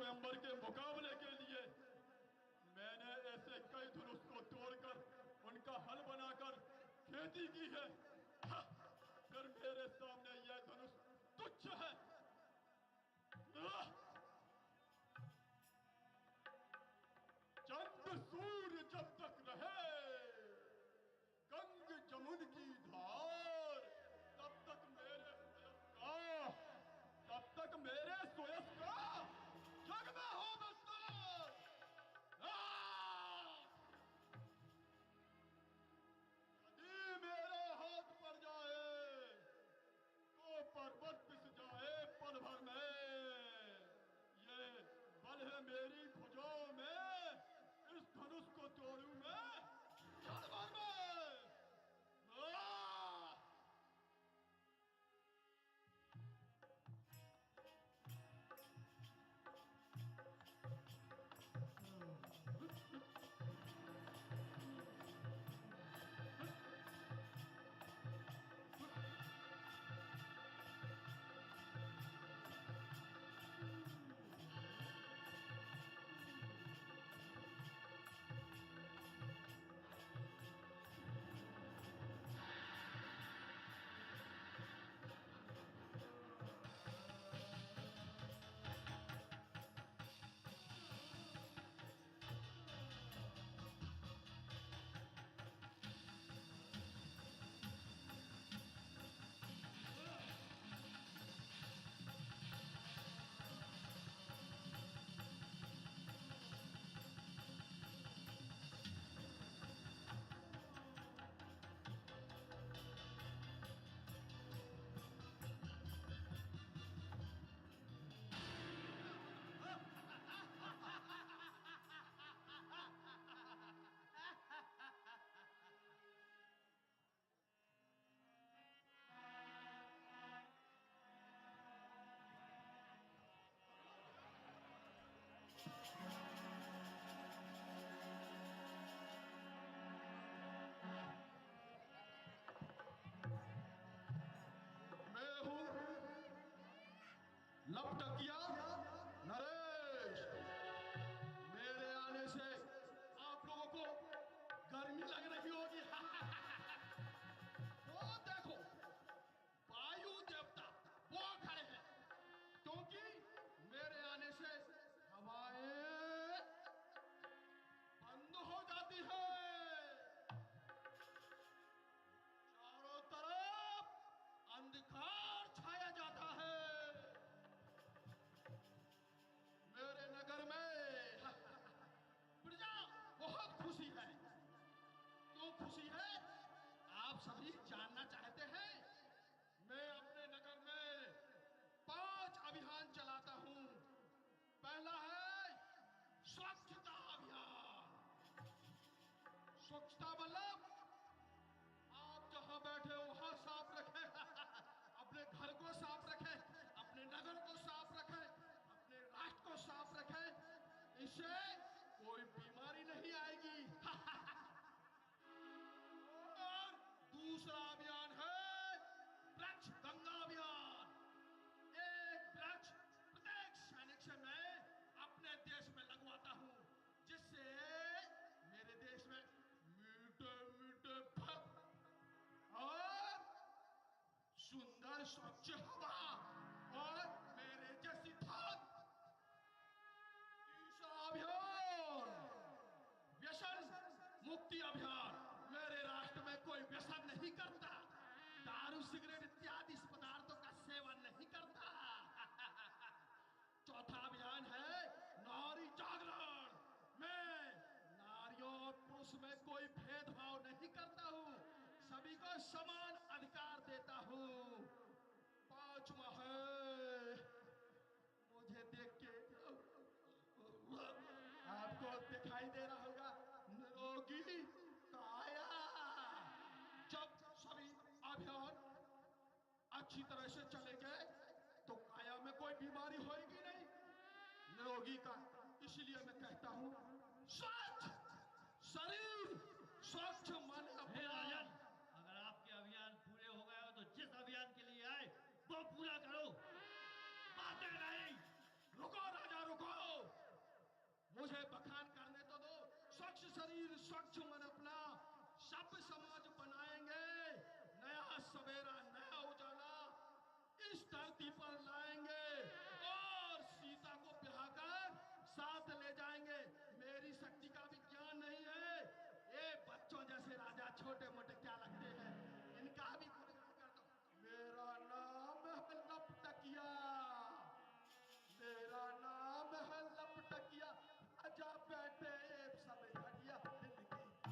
स्वयंवर के मुकाबले के लिए मैंने ऐसे कई धनुष को तोड़कर उनका हल बनाकर खेती की है। फिर मेरे सामने यह धनुष तुच्छ है। चंद्र सूर्य जब तक रहे, गंग जमुन की धार, तब तक मेरे सोयस का जग में हो बस्तर। यदि मेरे हाथ पर जाए तो पर्वत पिस जाए पल भर में। ये बल है मेरी भुजाओं में, इस धनुष को तोड़ूं मैं क्षण भर में। लपटकिया नरेश, मेरे आने से आप लोगों को गर्मी लग रही होगी। वो देखो, वायु देवता वो खड़े हैं, क्योंकि मेरे आने से हवाएं बंद हो जाती है। चारों तरफ अंधकार छाया जाता है। मेरे नगर में प्रजा बहुत खुशी है। क्यों खुशी है, आप सभी जानना चाहते हैं। मैं अपने नगर में 5 अभियान चलाता हूं। पहला है स्वच्छता अभियान। स्वच्छता मतलब आप जहां बैठे हो वहां साफ रखें। अपने घर को साफ रखें, अपने नगर को साफ रखें, अपने राष्ट्र को साफ रखें। इससे कोई बीमारी नहीं आएगी। और दूसरा अभियान है वृक्ष गंगा अभियान। एक वृक्ष प्रत्येक सैनिक से मैं अपने देश में लगवाता हूं, जिससे मेरे देश में मीठे मीठे फल और सुंदर स्वच्छ हवा और मेरे जैसी धन। तीसरा अभियान व्यसन मुक्ति अभियान। मेरे राष्ट्र में कोई व्यसन नहीं करता, दारू सिगरेट इत्यादि पदार्थों का सेवन नहीं करता। चौथा अभियान है नारी जागरण। मैं नारियों और पुरुष में कोई भेदभाव नहीं करता हूं, सभी को समान अधिकार देता हूं। 5वां है, मुझे देख के आपको दिखाई दे रहा होगा, निरोगी काया। जब सभी अभियान अच्छी तरह से चलेंगे तो काया में कोई बीमारी होगी नहीं, निरोगी का। इसलिए मैं कहता हूं स्वच्छ शरीर स्वच्छ मन। राजन, अगर आपके अभियान पूरे हो गए हो तो जिस अभियान के लिए आए वो पूरा करो, बातें नहीं। रुको राजा रुको, स्वच्छ मन अपना सभ्य समाज बनाएंगे, नया सवेरा नया उजाला इस धरती पर लाएंगे और सीता को ब्याह कर साथ ले जाएंगे। मेरी शक्ति का भी ज्ञान नहीं है, ये बच्चों जैसे राजा छोटे मोटे क्या लगते हैं, इनका भी गुणगान कर दो। मेरा नाम है लपटकिया, मेरा नाम है लपटकिया, आजा बैठे सब घड़िया, दिल की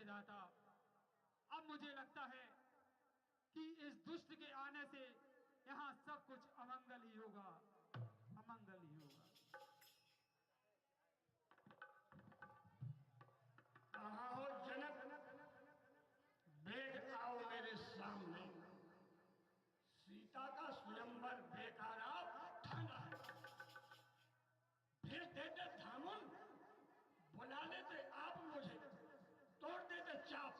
विधाता, अब मुझे लगता है कि इस दुष्ट के आने से यहाँ सब कुछ अमंगल ही होगा, अमंगल ही होगा। कहाँ हो जनक? वेग आओ मेरे सामने। सीता का स्वयंवर बेकारा ठाना है। भेज देते धामुन, बुला लेते आप मुझे, तोड़ देते चाप।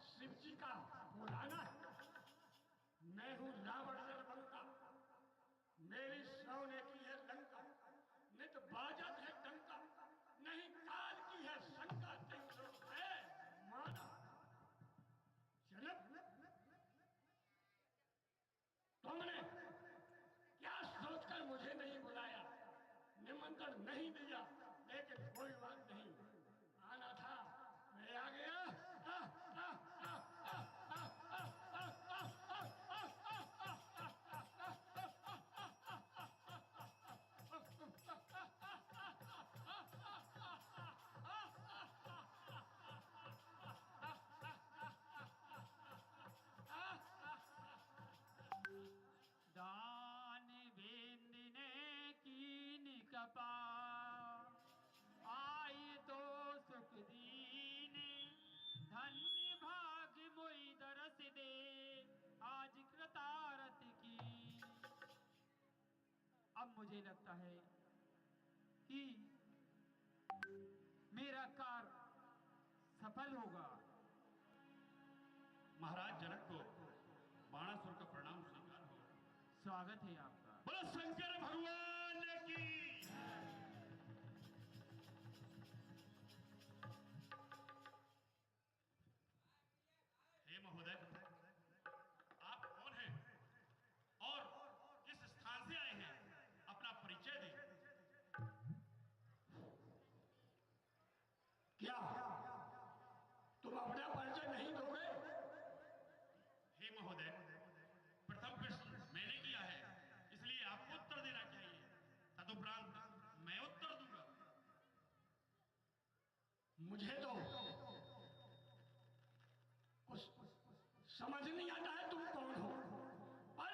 शिव जी का बुलाना है। मैं हूं रावण दरबंका, मेरी सोने की है लंका। नित बाजत है डंका, नहीं काल की है शंका। तुम है माना जनक, तुमने क्या सोचकर मुझे नहीं बुलाया, निमंत्रण नहीं दिया? लेकिन कोई बात नहीं, आना था, मैं आ गया। आ, आ, आ, आ, आ, आ, आ, आ, आ, आ, दान बेंदने की निकपा, आए तो सुख दीने। धन्य भाग मोई दरस दे, आज कृतारत की। अब मुझे लगता है कि मेरा कार्य सफल होगा। महाराज जनक को बाणासुर का प्रणाम स्वीकार हो। स्वागत है आपका। बोलो शंकर भगवान की। हे महोदय, आप कौन हैं और किस स्थान से आए हैं? अपना परिचय दें। क्या तुम अपना परिचय नहीं दोगे? हे महोदय, प्रथम प्रश्न मैंने किया है, इसलिए आपको उत्तर देना चाहिए। तदुपरांत मैं उत्तर दूंगा। मुझे तो कुछ समझ नहीं आता है तुम कौन हो, पर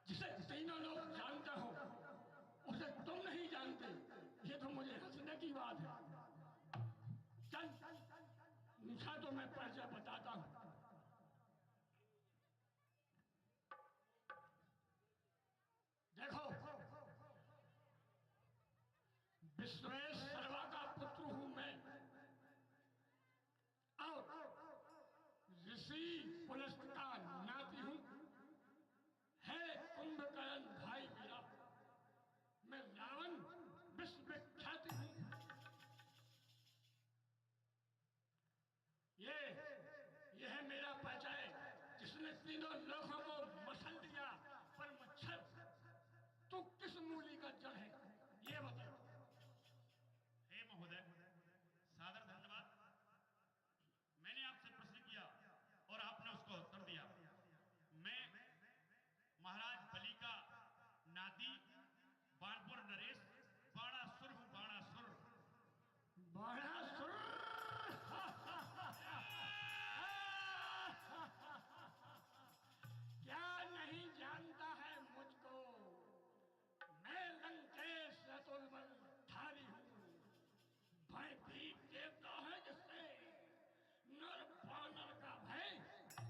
जिसे तीनों लोग जानते हो उसे तुम नहीं जानते, ये तो मुझे हंसने की बात है। चल निशा तो मैं परिचय बताता हूं। देखो, विश्वेश्वरवा का पुत्र हूं मैं, और ऋषि पुलस्त का नाती हूं। है कुंभकर्ण भाई मेरा, मैं रावण विश्व विख्यात हूं। ये है मेरा परिचय, जिसने तीनों लोगों को मसल दिया। पर मच्छर, तू किस मूली का जड़ है, ये बता। हे महोदय, सादर धन्यवाद। मैंने आपसे प्रश्न किया और आपने उसका उत्तर दिया। मैं महाराज बलि का नाती बाणपुर नरेश बाणासुर हूं। बाणासुर। बाणासुर? क्या नहीं जानता है मुझको? मैं लंकेश धारी हूं। भयभीत देवता है जिससे नर बानर का भय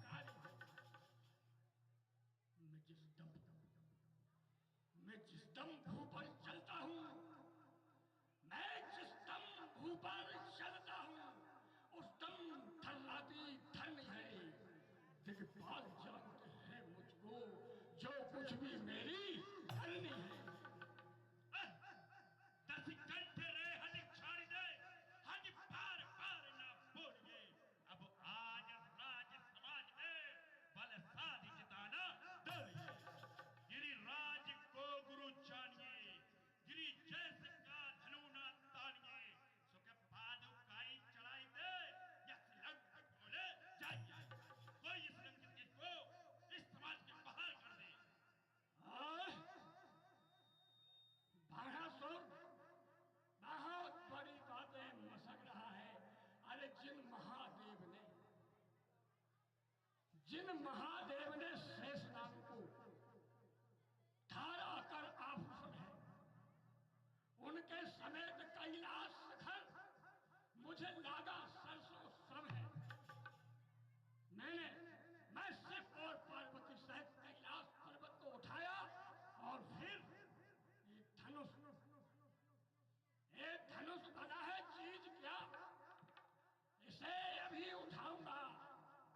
कारी है। मैं जिस दम भू पर चलता हूं, मैं जिस दम भू पर चलता हूं, उस दम थर्राती धरनी है। दिग्पाल जानते हैं मुझको, जो कुछ भी मेरी धरनी है। दस कंठ रे हज छाड़ी दे, हज पार पार ना बोलिए। अब आज राज समाज में बल साधि जिताना डरिए। गिरिराज को गुरु जानिए, गिरि जैसे का धनु ना तानिए। सुख पादुकाई चढ़ाई दे, यस लंक बोले जाइए। कोई इस लंकित को इस समाज के बाहर कर दे। महादेव ने शेष नाग को धारा कर आभूषण है, उनके समेत कैलाश शिखर मुझे लागा सरसों श्रम है। मैं शिव और पार्वती सहित कैलाश पर्वत को उठाया और फिर एक धनुष बना है चीज क्या, इसे अभी उठाऊंगा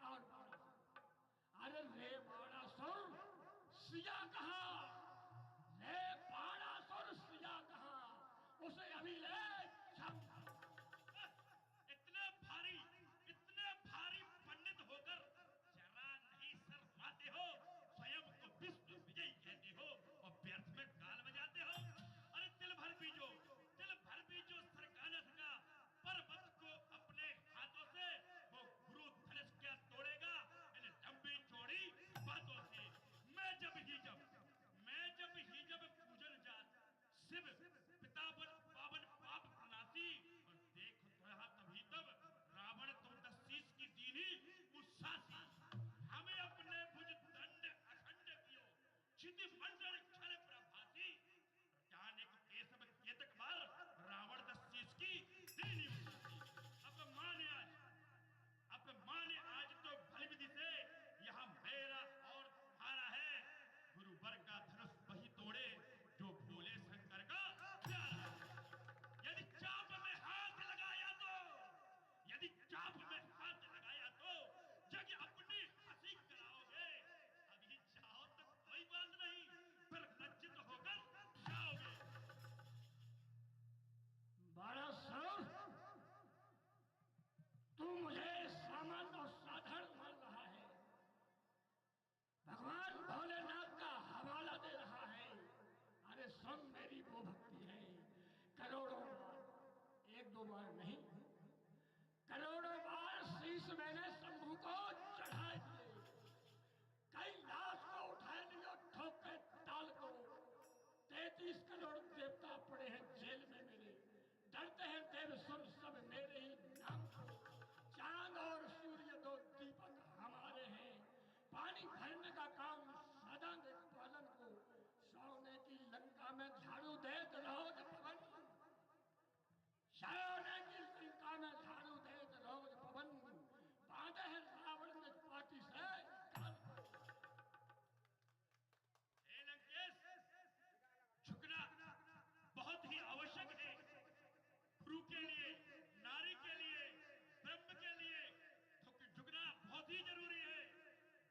और अरे रे बाणासुर सिया कहाँ, रे बाणासुर सिया कहाँ, उसे अभी ले जाऊंगा। इतने भारी पंडित होकर जरा नहीं शर्माते हो, स्वयं को विश्व विजयी कहते हो और व्यर्थ में गाल बजाते हो। अरे तिल भर बीजो सरकाना सका पर्वत को अपने हाथों से, वो गुरु धनुष क्या तोड़ेगा इन लंबी चौड़ी बातों से। मैं जब ही जब पूजन जात शिव पितावन पावन पाप प्रणाशी, और देखो तो यहाँ तभी तब रावण तुम 10 शीश की दीनी उसासी, हमें अपने भुज दंड अखंड कियो क्षिति मंडल क्षण प्रभासी, जाने को केशव केतक मार रावण 10 शीश की दीनी उसासी। अब माने आज तो भल विधि से यहाँ मेरा और तुम्हारा है, गुरुवर का धनुष वही तोड़े जो भोले शंकर का प्यारा है। यदि चाप में हाथ लगाया तो जग अपनी हंसी कराओगे, अभी जाओ तो कोई बात नहीं, फिर लज्जित होकर जाओगे। बाणासुर, तू मुझे सामान्य और साधारण मान रहा है, भगवान भोलेनाथ का हवाला दे रहा है। अरे सुन, मेरी वो भक्ति है करोड़ों बार, एक दो बार नहीं, करोड़ों बार शीश मैंने शंभू को चढ़ाए दिए, कई लाश को उठाए लियो ठोके ताल को। 33 करोड़ देवता पड़े हैं जेल में मेरे, डरते हैं देव सुन सब मेरे ही नाम को। चांद और सूर्य दो दीपक हमारे हैं, पानी भरने का काम सदा ने पालन को। सोने की लंका में झाड़ू दे रोज पवन, सोने की लंका में झाड़ू दे रोज पवन, बांधे हैं रावण के पाटी से लंकेश, झुकना बहुत ही आवश्यक है, गुरु के लिए, नारी के लिए, ब्रह्म के लिए झुकना बहुत ही जरूरी है।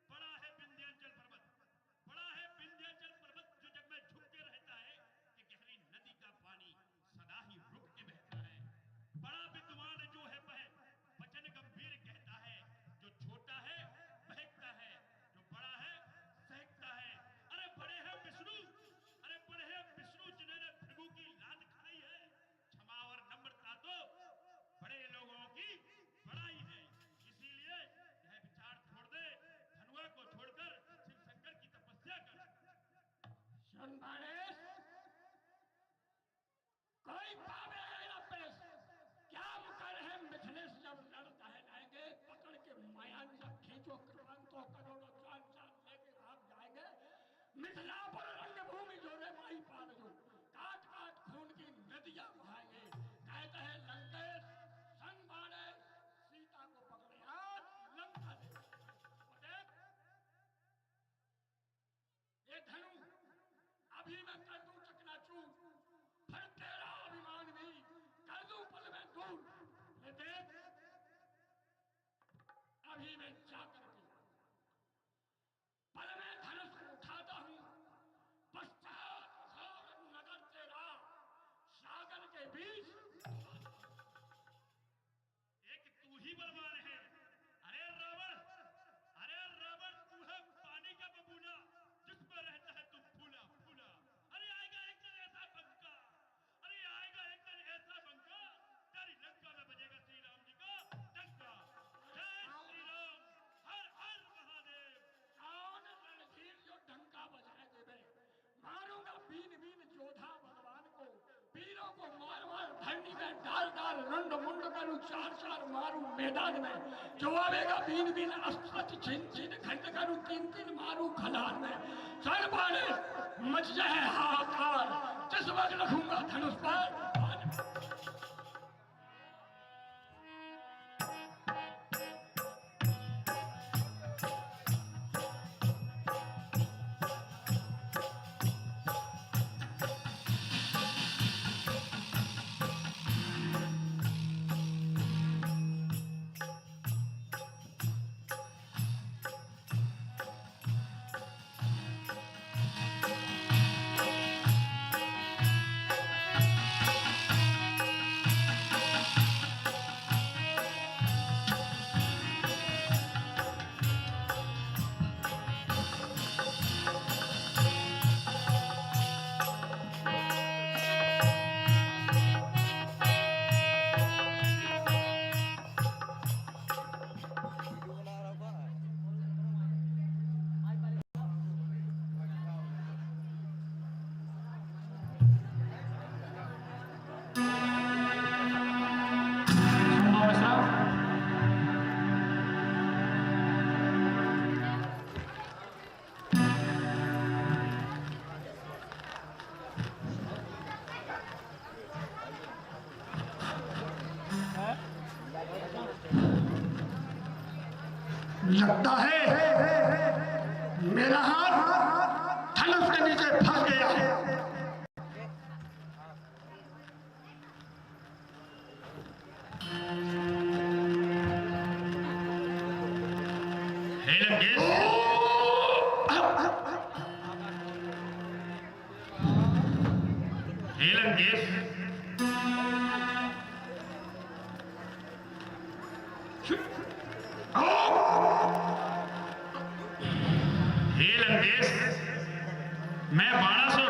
बड़ा है विंध्याचल पर्वत जो जग में झुक के रहता है कि गहरी नदी का पानी सदा ही रुक के बहता है। बड़ा विद्वान जो है वह वचन गंभीर कहता है, जो छोटा है बहकता है, जो बड़ा है सहकता है। अरे बड़े हैं विष्णु जिन्होंने भृगु की लात खाई है, क्षमा और नम्रता तो बड़े लोगों की बड़ाई है। इसीलिए यह विचार छोड़ दे, धनुआ को छोड़कर शिव शंकर की तपस्या कर। सुन बाणेश, कोई पावे ना पेश, क्या मुकर है मिथिलेश जब लड़ता है लाएंगे, पकड़ के मायान जब खींचो कृपान तो करोड़ों चांद चांद लेके भाग जाएंगे। मिथिला पर रंगभूमि जो रे माई पार जो, काट काट खून की नदियां बहाएंगे। कहते हैं लंकेश सन बाणेश, सीता को पकड़े आज लंका दे। देख ये धनु अभी मैं कर दूं चकनाचूर, फिर तेरा अभिमान भी कर दूं पल में दूर। ये देख अभी मैं जाकर के पल में धनुष उठाता हूं, पश्चात घोर नगर तेरा सागर के बीच। एक तू ही बलवान है। अरे रावण तू है पानी का बबूला, जिसमें रहता है तू फूला फूला। अरे आएगा एक दिन ऐसा बंका, तेरी लंका में बजेगा श्री राम जी का डंका। जय श्री राम, हर हर महादेव। कौन रणधीर जो डंका बजाए देवे, मारूंगा बीन बीन जोधा भगवान को, पीरों को मार मार धरनी में डाल डाल रंड मुंड करूं, चार चार मारूं मैदान में। जो आवेगा बीन बीन अस्त्र छिन छिन खंड करूं, 3-3 मारू खलान में, चल पाने मच जाए हाहाकार, जिस वक्त रखूंगा धनुष पर। लगता है मेरा हाथ धनुष के नीचे फंस गया है। मैं बाणासुर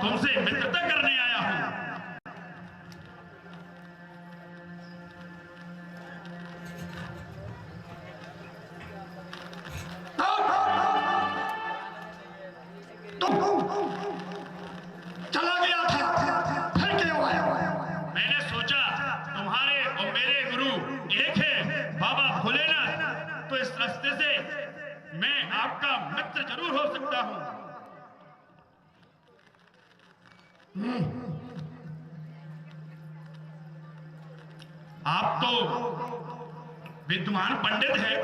तुमसे मित्रता करने आया हूं। चला गया था, फिर क्यों आया? मैंने सोचा तुम्हारे और मेरे गुरु एक है बाबा भोलेनाथ, तो इस रास्ते से मैं आपका मित्र जरूर हो सकता हूं। आप तो विद्वान पंडित हैं,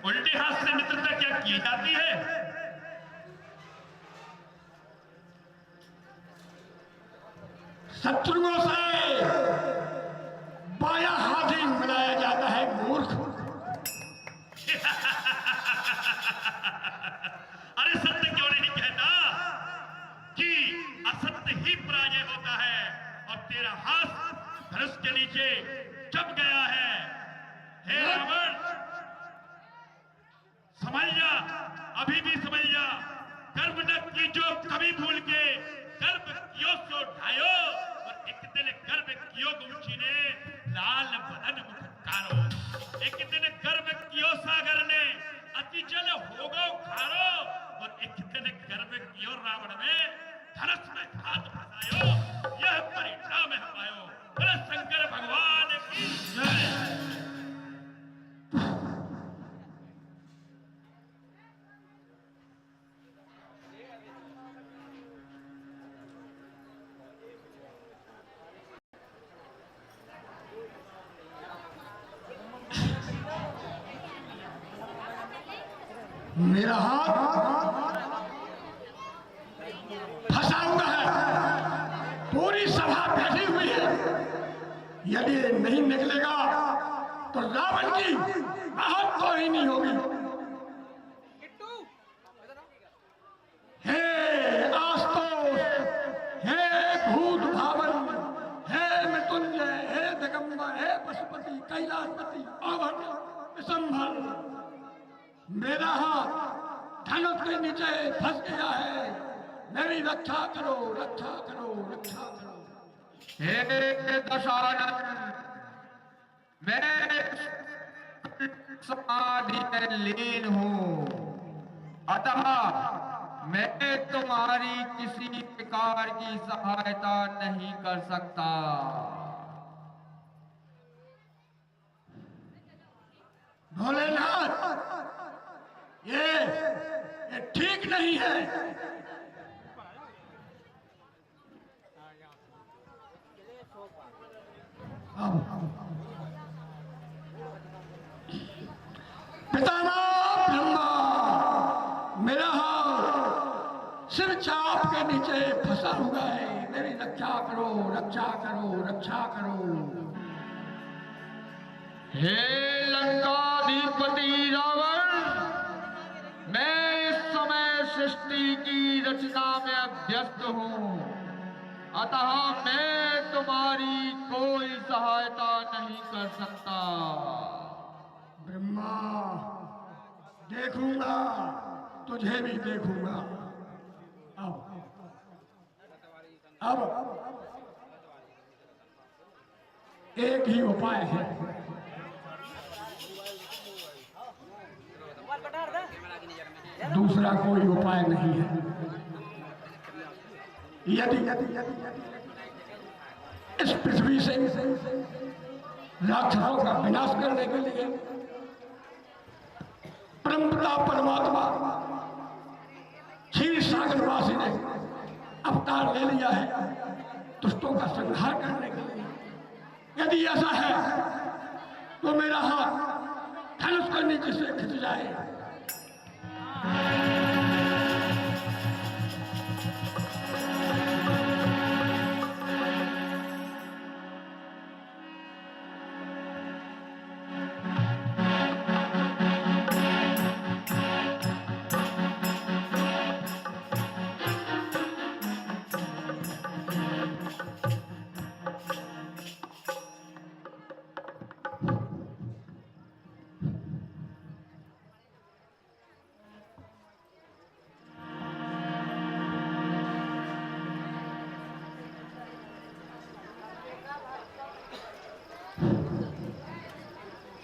उल्टे हाथ से मित्रता क्या की जाती है? शत्रुओं से बाया हाथ ही मिलाया जाता है मूर्ख। अरे सत्य क्यों नहीं कहता कि असत्य ही पराजय होता है, और तेरा हाथ धनुष के नीचे चप गया है। हे रावण, समझ जा, अभी भी समझ जा, गर्भ न की जो कभी भूल के गर्भ कियो सो ढायो, और एक दिन गर्भ कियो गुमची ने लाल बदन मुखकारो। एक दिन गर्भ कियो सागर ने अति जल होगो खारो, और एक दिन गर्भ कियो रावण में धनुष में हाथ फंसायो। यह परिणाम है पायो। बोले शंकर भगवान की जय। मेरा हाथ फंसा हुआ है, पूरी सभा बैठी हुई है। यदि नहीं निकलेगा तो रावण की बहुत कोई नहीं होगी। हे आस्तोष, हे भूत भावन, हे मृत्युंजय, हे दिगंबर, हे पशुपति, कैलाशपति, अभय, विशंभर, मेरा हाथ धनुष के नीचे फंस गया है। मेरी रक्षा करो, रक्षा करो, रक्षा करो। हे दशानन, मैं समाधि में लीन हूँ, अतः मैं तुम्हारी किसी प्रकार की सहायता नहीं कर सकता। भोलेनाथ, ये ठीक नहीं है। पितामह ब्रह्मा, मेरा हाथ सिर चाप के नीचे फंसा हुआ है, मेरी रक्षा करो, रक्षा करो, रक्षा करो। हे लंकाधिपति रावण, मैं इस समय सृष्टि की रचना में व्यस्त हूँ, अतः मैं तुम्हारी कोई सहायता नहीं कर सकता। ब्रह्मा, देखूंगा, तुझे भी देखूंगा। अब एक ही उपाय है, दूसरा कोई उपाय नहीं है। यदि इस पृथ्वी से राक्षसों का विनाश करने के लिए परमपिता परमात्मा क्षीर सागर वासी ने अवतार ले लिया है दुष्टों का संहार करने के लिए, यदि ऐसा है तो मेरा हाथ धनुष के नीचे से खिंच जाए।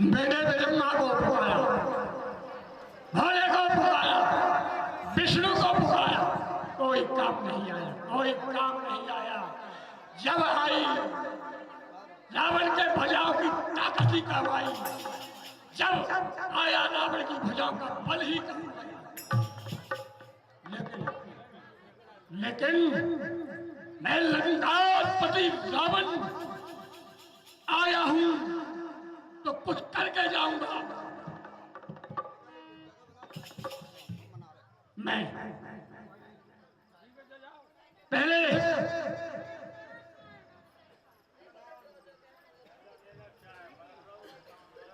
मैंने ब्रह्मा को पुकारा, भोले को पुकारा, विष्णु को पुकारा, कोई काम नहीं आया, कोई काम नहीं आया। जब आई रावण के भुजाओं की ताकत ही काम आई, जब आया रावण की भुजाओं का बल ही काम आया। लेकिन मैं लंकापति रावण आया हूं तो कुछ करके जाऊंगा। मैं पहले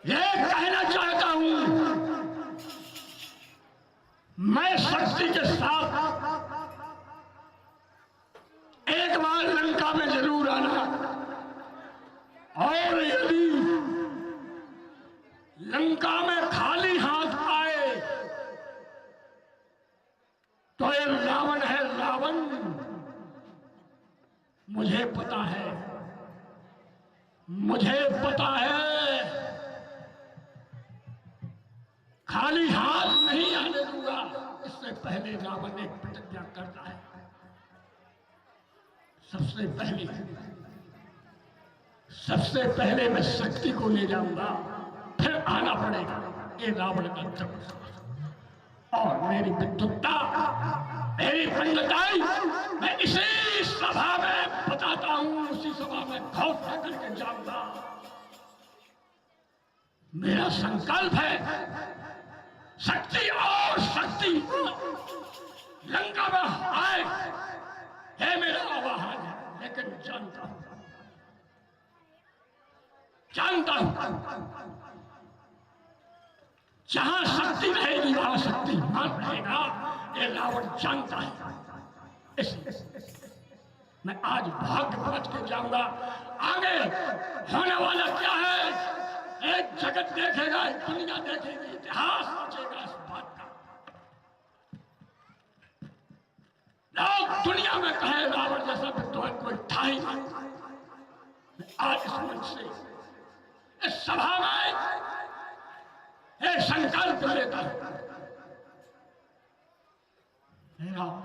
यह कहना चाहता हूं, मैं शक्ति के साथ एक बार लंका में जरूर आना, और यदि लंका में खाली हाथ आए तो ये रावण है रावण, मुझे पता है, मुझे पता है, खाली हाथ नहीं आने दूंगा। इससे पहले रावण एक प्रतिज्ञा करता है, सबसे पहले मैं शक्ति को ले जाऊंगा, फिर आना पड़ेगा ये रावण का चक्र। और मेरी विद्वत्ता, मेरी पंडिताई मैं इसी सभा में बताता हूं, उसी सभा में घोषणा करके जाऊंगा। मेरा संकल्प है शक्ति और शक्ति लंका में आए, है मेरा आवाहन है। लेकिन जानता हूं जहां शक्ति रहेगी वहां शक्ति मान रहेगा, ये रावण जानता है। इसलिए मैं आज भाग्य बच के जाऊंगा। आगे होने वाला क्या है, एक जगत देखेगा, एक दुनिया देखेगी, इतिहास सोचेगा इस बात का। लोग दुनिया में कहे रावण जैसा विद्वान कोई था ही नहीं। मैं आज इस मंच से, इस सभा में एक संकल्प लेता हूं, हे राम,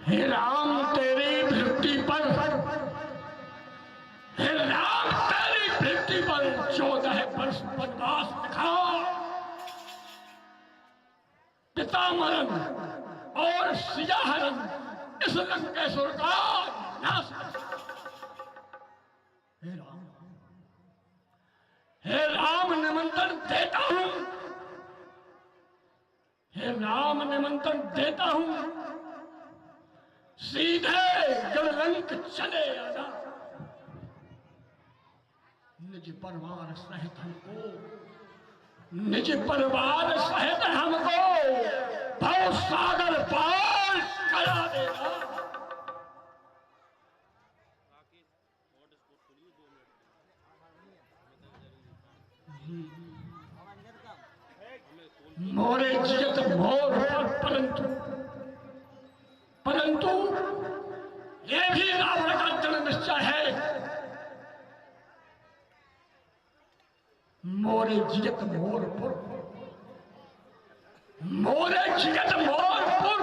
हे राम तेरी भृति पर, हे राम तेरी भृति पर 14 वर्ष वनवास लिखा, पिता मरण और सिया हरण इस लंकेश्वर का नाश। हे राम निमंत्रण देता हूं, हे राम निमंत्रण देता हूं, सीधे गढ़लंक चले आना। निज परिवार सहित हमको, निज परिवार सहित हमको भव सागर पार करा देना। मोरे जियत मोर पर, परंतु ये भी रावण का दृढ़ निश्चय है। मोरे जियत मोरपुर, मोरे जियत मोरपुर,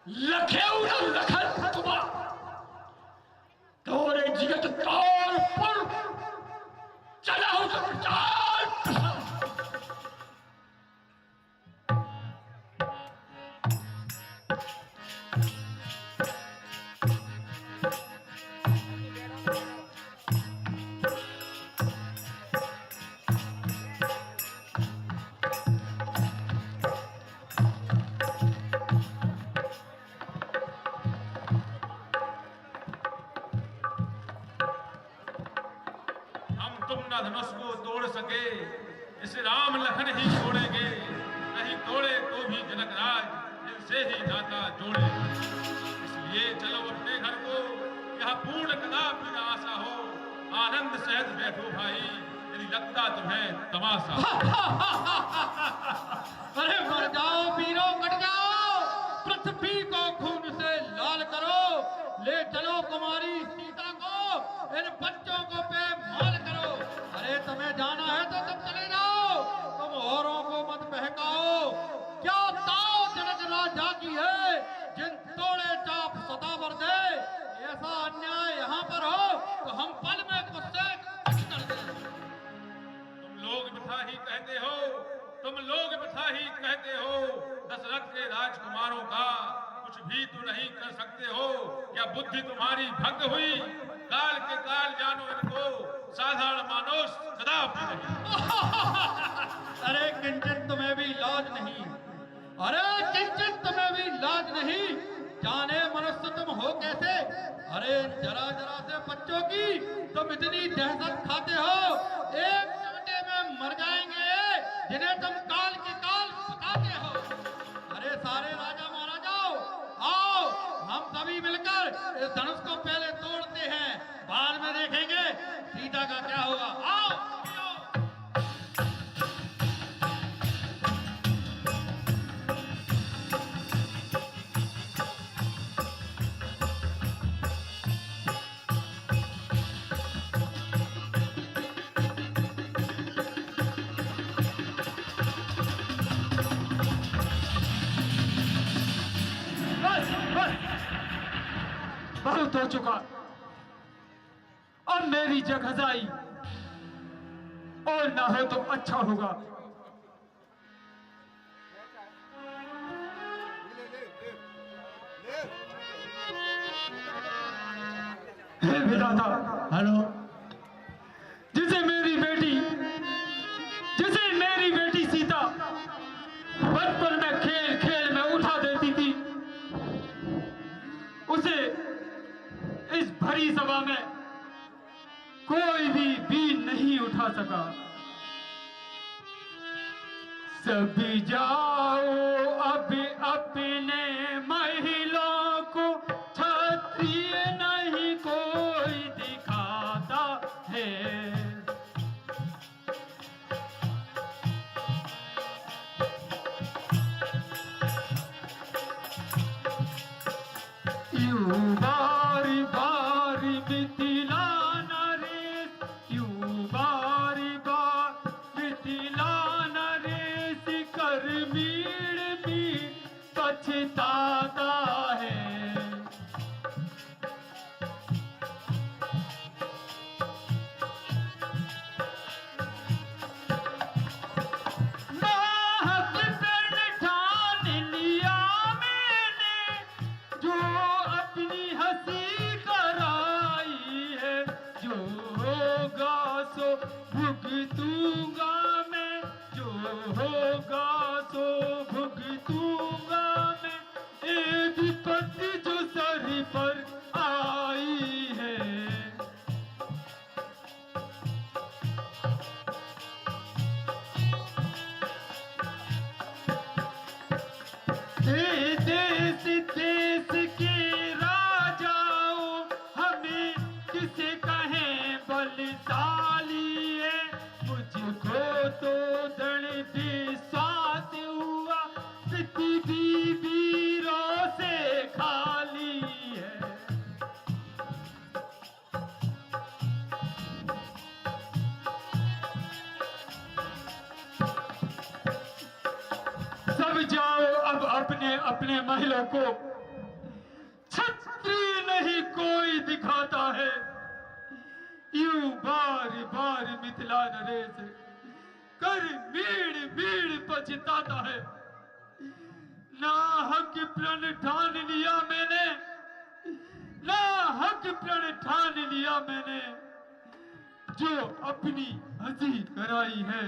लखेऊ न लखन तुमा, तोरे जियत तौरपुर, चला हो सब चाल। धनुष को तोड़ सके इसे राम लखन ही छोड़ेंगे, नहीं तोड़े तो भी जनक राज इनसे ही नाता जोड़े। इसलिए चलो अपने घर को, यह पूर्ण कदापि न आशा हो, आनंद सहित बैठो भाई, यदि लगता तुम्हें तमाशा। अरे मर जाओ वीरों, कट जाओ, पृथ्वी को खून से लाल करो, ले चलो कुमारी सीता को, इन बच्चों को बेमाल करो। अरे तुम्हें जाना है तो तुम चले जाओ, तुम औरों को मत बहकाओ। क्या ताव जनक राजा की है, जिन तोड़े चाप सतावर दे, ऐसा अन्याय यहाँ पर हो तो हम पल में गुस्से कुछ कर दें। तुम लोग मिथा ही कहते हो, तुम लोग मिथा ही कहते हो, दशरथ के राजकुमारों का कुछ भी तो नहीं कर सकते हो। क्या बुद्धि तुम्हारी भंग हुई? काल के काल जानो इनको, साधारण मानुष कदापि नहीं। अरे किंचित तुम्हें भी लाज नहीं, अरे किंचित तुम्हें भी लाज नहीं, जाने मनुष्य तुम हो कैसे। अरे जरा जरा से बच्चों की तुम इतनी दहशत खाते हो, एक चमटे में मर जाएंगे जिन्हें तुम काल के काल बताते हो। अरे सारे राजा महाराजाओं, आओ हम सभी मिलकर इस धनुष को पहले तोड़ते हैं, बाद में देखेंगे सीता का क्या होगा। आओ बहुत हो चुका, अब मेरी जगहजाई और ना हो तो अच्छा होगा। हे विधाता, हेलो, जिसे मेरी बेटी सीता बचपन में खेल खेल में उठा देती थी, उसे इस भरी सभा में कोई भी नहीं उठा सका। सभी जाओ अभी अपने महिलाओं को, क्षत्रिय नहीं कोई दिखाता है। यूं बारी बारी मिथिलाना रेस, यूं बारी बार मिथिलाना रेस, कर मीड़ मीड़ पछताता है। भुगतूंगा मैं, जो होगा सो भुगतूंगा मैं, ये विपत्ति जो सर पर आई है। देश देश के राजाओं हमें किसे कहें बलशाली है, मुझको तो दृढ़ विश्वास हुआ पृथ्वी वीरों से खाली है। सब जाओ अब अपने अपने महलों को, छत्री नहीं कोई दिखाता है, यूं बार बार मिथिला नरेश कर मीड़ मीड़ पछताता है। ना हक प्रण ठान लिया मैंने, ना हक प्रण ठान लिया मैंने, जो अपनी हंसी कराई है,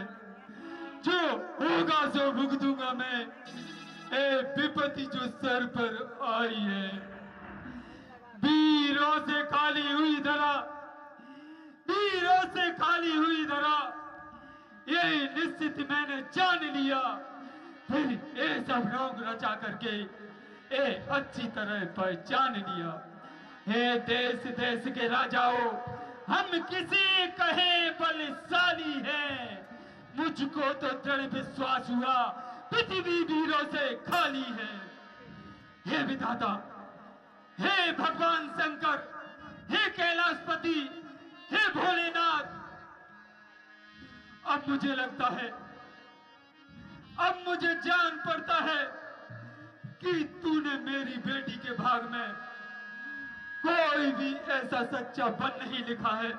जो होगा सो भुगतूंगा मैं, ए विपत्ति जो सर पर आई है। वीरों से खाली हुई धरा, वीरों से खाली हुई धरा, ये निश्चित मैंने जान लिया, फिर ये सब रोग रचा करके ये अच्छी तरह पहचान लिया। हे देश देश के राजाओं, हम किसी कहे बलशाली हैं, मुझको तो दृढ़ विश्वास हुआ पृथ्वी वीरों से खाली है। हे विधाता, हे भगवान शंकर, हे कैलाशपति, हे भोलेनाथ, अब मुझे लगता है, अब मुझे जान पड़ता है कि तूने मेरी बेटी के भाग में कोई भी ऐसा सच्चा बन नहीं लिखा है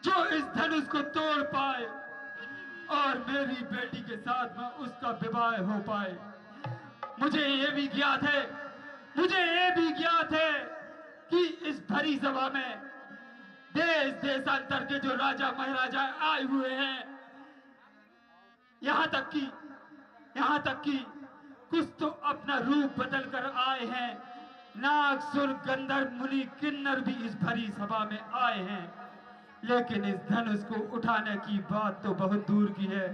जो इस धनुष को तोड़ पाए और मेरी बेटी के साथ में उसका विवाह हो पाए। मुझे ये भी ज्ञात है, मुझे ये भी ज्ञात है कि इस भरी सभा में देश देशांतर के जो राजा महाराजा आए हुए हैं, यहाँ तक कि कुछ तो अपना रूप बदल कर आए हैं। नाग सुर गंधर्व मुनि किन्नर भी इस भरी सभा में आए हैं, लेकिन इस धनुष को उठाने की बात तो बहुत दूर की है,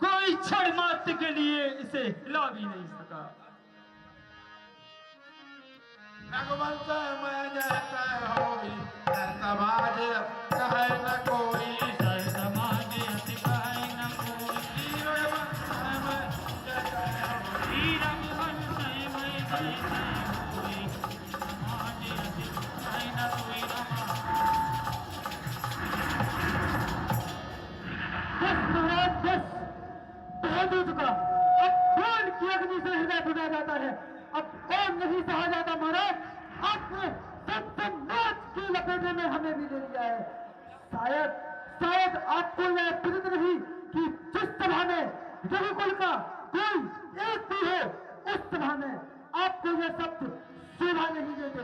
कोई क्षण मात्र के लिए इसे हिला भी नहीं सका। भगवंत मैं जैसा होई समाज कहे न कोई, समाज अति कहे न कोई, वीरम मन सै मैं जैसा होई, समाज अति कहे न कोई। बस महाराज बस, बहुत हो चुका। अब खून की अग्नि से हृदय बुझा जाता है, अब और नहीं सहा जाता महाराज। आपने सबसे नाच की लपेटे में हमें भी ले लिया है। शायद आपको यह विदित नहीं कि जिस सभा में रघुकुल का कोई एक भी हो, उस सभा में आपको यह शब्द शोभा नहीं देते।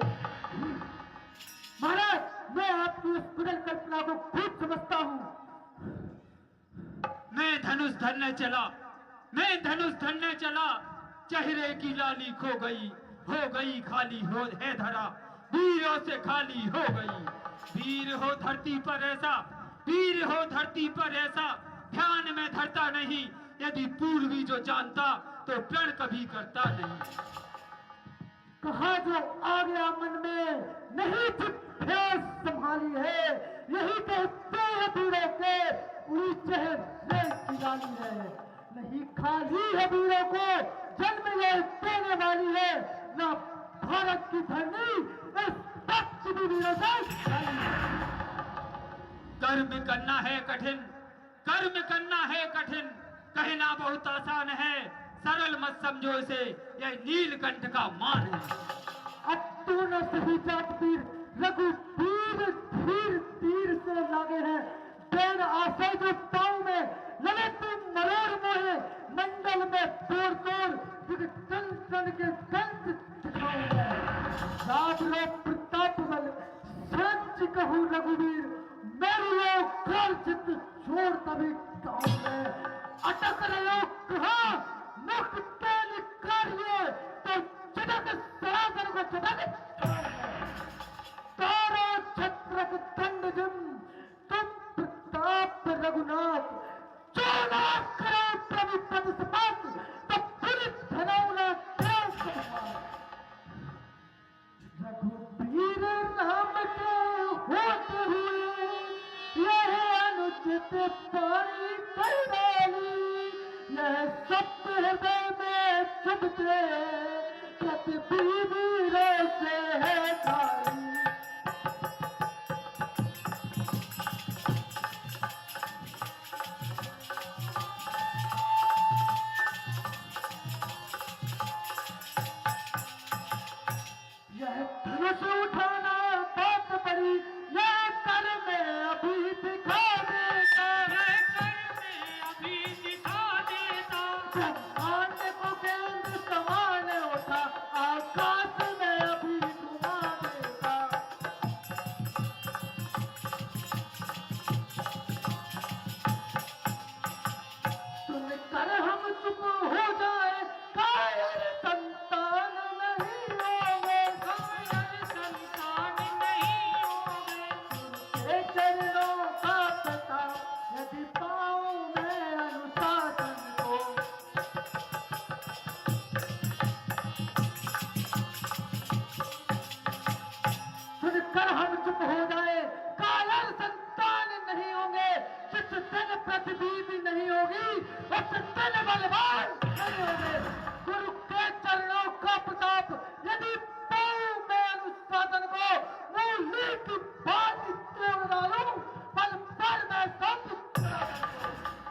महाराज, मैं आपकी उस कुटिल कल्पना को खूब समझता हूँ। मैं धनुष धरने चला, चेहरे की लाली खो गई, हो गई खाली हो है धरा, वीरों से खाली हो गई। वीर हो धरती पर ऐसा, वीर हो धरती पर ऐसा, ध्यान में धरता नहीं, यदि पूर्वी जो जानता तो प्रण कभी करता नहीं। कहा जो आ गया मन में, नहीं ठेस संभाली है, यही तो तेरे वीरों के उड़ी चेहरे की लाली है। नहीं खाली है वीरों को जन्म ये देने वाली है, ना भारत की धरनी इस वक्त भी वीरों से खाली है। कर्म करना है कठिन, कहना बहुत आसान है, सरल मत समझो इसे, यह नीलकंठ का मान है। अब तू न सही जात पीर रघुवीर धीर तीर से लागे हैं, पैर आसे जो पाँव में ललित मरोड़ मोहे, मंडल में तोड़ तोड़ दिख टन टन के दंत दिखाऊंगा। राज लो प्रताप बल सच कहूँ रघुवीर, मेरी लो कर चित छोड़ तभी गाँव में अटक रहे कहा मुख तेल कार्य तो चटक सरासर को चटक तारो छत्रक दंड जिम तुम प्रताप रघुनाथ, जो ना करो प्रभु पद सपात तो पुलिस धनौला देव सपात। रघुवीर नाम के होते हुए यह अनुचित पानी कर डाली, यह सब हृदय में चुभते प्रतिवीर से है खाली। यह धनुष उठाना बात बड़ी, यह कर में अभी दिखा देता, ब्रह्मांड को केंद्र समान उठा आकाश में अभी घुमा देता। सुनकर हम चुप हो जाए, कायर संतान नहीं होंगे, कायर संतान नहीं होंगे। उनके चरणों का प्रताप यदि पाऊं मैं अनुशासन को, सुनकर हम चुप हो जाए, कायर संतान नहीं होंगे। जिस दिन पृथ्वी भी नहीं होगी उस दिन बलवान नहीं होंगे। गुरु के चरणों का प्रताप यदि पाऊं मैं अनुशासन को, मूली की बात तोड़ डालूं, पल भर में सब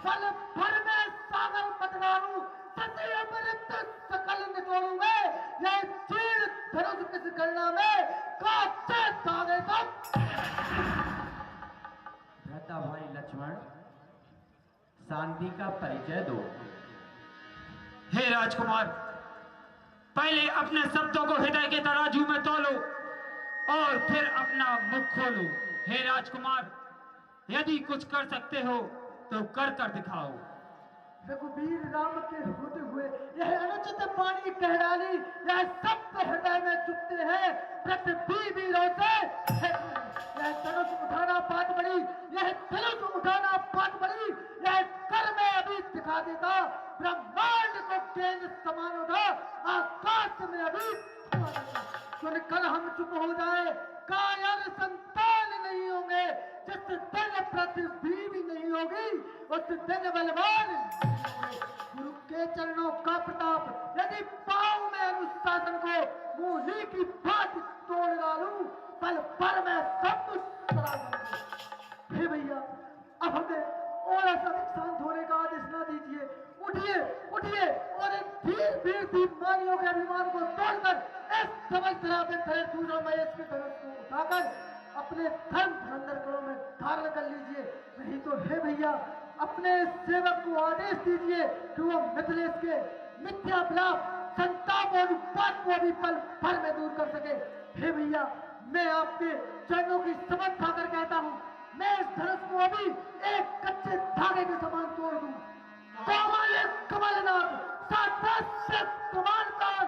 पल भर में सागर मत डालूं, सती अमृत सकल निचोड़ूं मैं, यह चीड़ धनुष किस गणना में काटे धागे तब। भ्राता भाई लक्ष्मण, शांति का परिचय दो। हे राजकुमार, पहले अपने शब्दों को हृदय के तराजू में तोलो और फिर अपना मुख खोलो। हे राजकुमार, यदि कुछ कर सकते हो तो कर दिखाओ। रघुवीर राम के होते हुए यह अनुचित पानी कह डाली, यह सब हृदय में चुपते हैं पृथ्वी वीरों से। यह धनुष उठाना बात बड़ी, यह धनुष उठाना बात बड़ी, यह कर में अभी दिखा देता, ब्रह्मांड को केंद्र समान उठा आकाश में अभी थमा देता। सुनकर हम चुप हो जाए, कायर संतान नहीं होंगे। जिस दिन पृथ्वी भी नहीं होगी उस दिन बलवान। गुरु के चरणों का प्रताप यदि पाऊं मैं अनुशासन को, मूली की बात तोड़ डालूं, पल पर मैं सब कुछ करा दूंगा। हे भैया, अब हमें और ऐसा शांत होने का आदेश ना दीजिए। उठिए उठिए और इन वीर वीर दीपमानियों के अभिमान को तोड़कर इस समझदार में खड़े दूसरा महेश के धनुष को उठाकर अपने धर्म धुरंधर करों में धारण कर लीजिए। नहीं तो हे भैया, अपने सेवक को आदेश दीजिए कि वो मिथिलेश के मिथ्या विलाप, संताप और उत्पात को भी पल भर में दूर कर सके। हे भैया, मैं आपके चरणों की समझ खाकर कहता हूँ, मैं इस धनुष को अभी एक कच्चे धागे के समान तोड़ दूं। कमलनाथ सादृश्य कमानकान,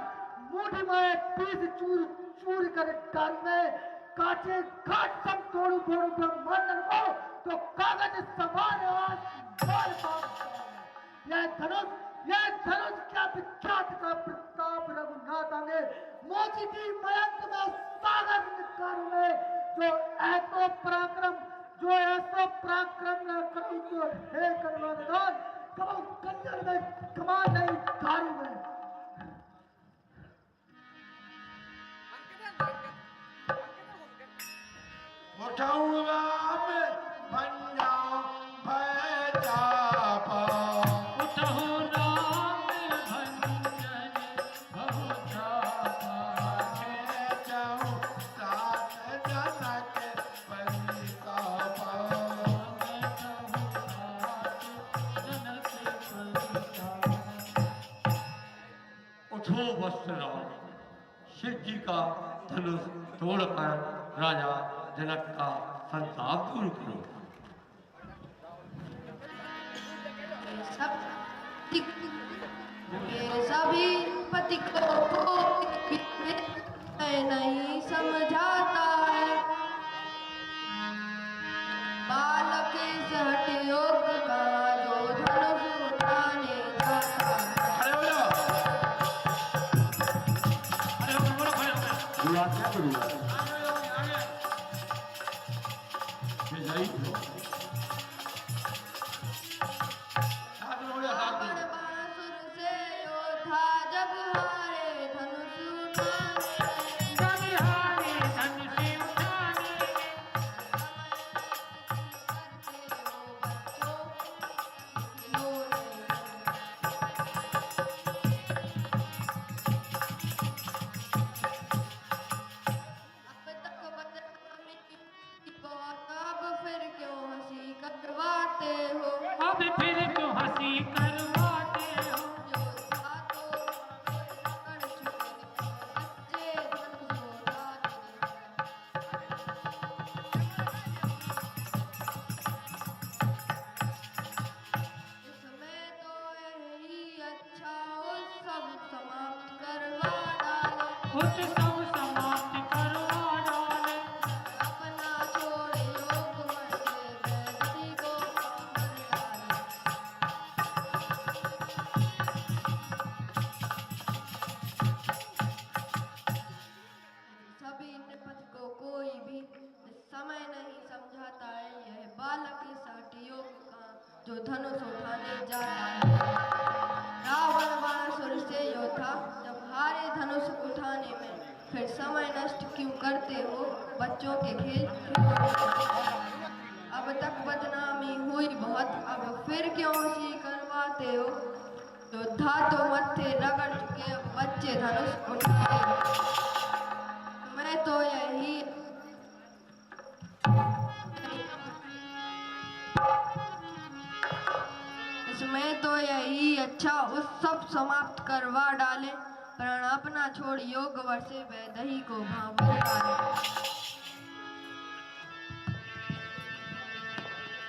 मूढ़ी माए पीस चूर चूर कर डाल में काटे काट सब तोड़ू फोड़ू ब्रह्मांड को तो कागज समान आवाज यह धनुष क्या विख्यात का प्रताप रघुनाथ आगे मोची की मयंक में सागर निकाल में जो ऐसो पराक्रम न करूं तो हे कन्वर्धन कबो कंजर में कमान नहीं धारू में। उठाऊंगा मैं पंजाब भैजापा, उठहु नाम उठो वत्सराज, शिव जी का धनुष तोड़कर राजा जनक का संताप दूर करो। ये सभी पति को नहीं समझाता है, बालक इस हठ योग का जो धनुष उठाने जाता है। खड़े हो जाओ, खड़े हो, बोलो खड़े हो गए। बुला क्या करूँगा? आगे विजयी हो। शासन हो जा, शासन। रावण बाणासुर से योद्धा जब हारे धनुष उठाने, जब हारे धनुष उठाने, करते हो बच्चों खिलौने। अब तक बदनामी की बहुत, अब फिर क्यों हंसी करवाते हो? अब फिर क्यों हंसी करवाते हो? योद्धा तो कर चुके, बच्चे धनुष उठाते। इसमें तो यही अच्छा उत्सव समाप्त करवा डाले, उत्सव समाप्त करवा डाले, अपना छोड़ योग वर्षे वैदही को मार डाले। सभी नृपति को कोई भी इस समय नहीं समझाता है, यह बालक इस हठ योग का जो धनुष उठाने जाता है। रावण बाणासुर से योद्धा जब हारे धनुष उठाने में, फिर समय नष्ट क्यों करते हो बच्चों के खेल खिलौने। अब तक बदनामी हुई बहुत, अब फिर क्यों हंसी करवाते हो? योद्धा तो मत्थे रगड़ चुके, अब बच्चे धनुष उठाते। मैं तो यही इसमें तो यही अच्छा उत्सव समाप्त करवा डाले, प्राण अपना छोड़ योग वर्षे वैदही को भांवर डाले।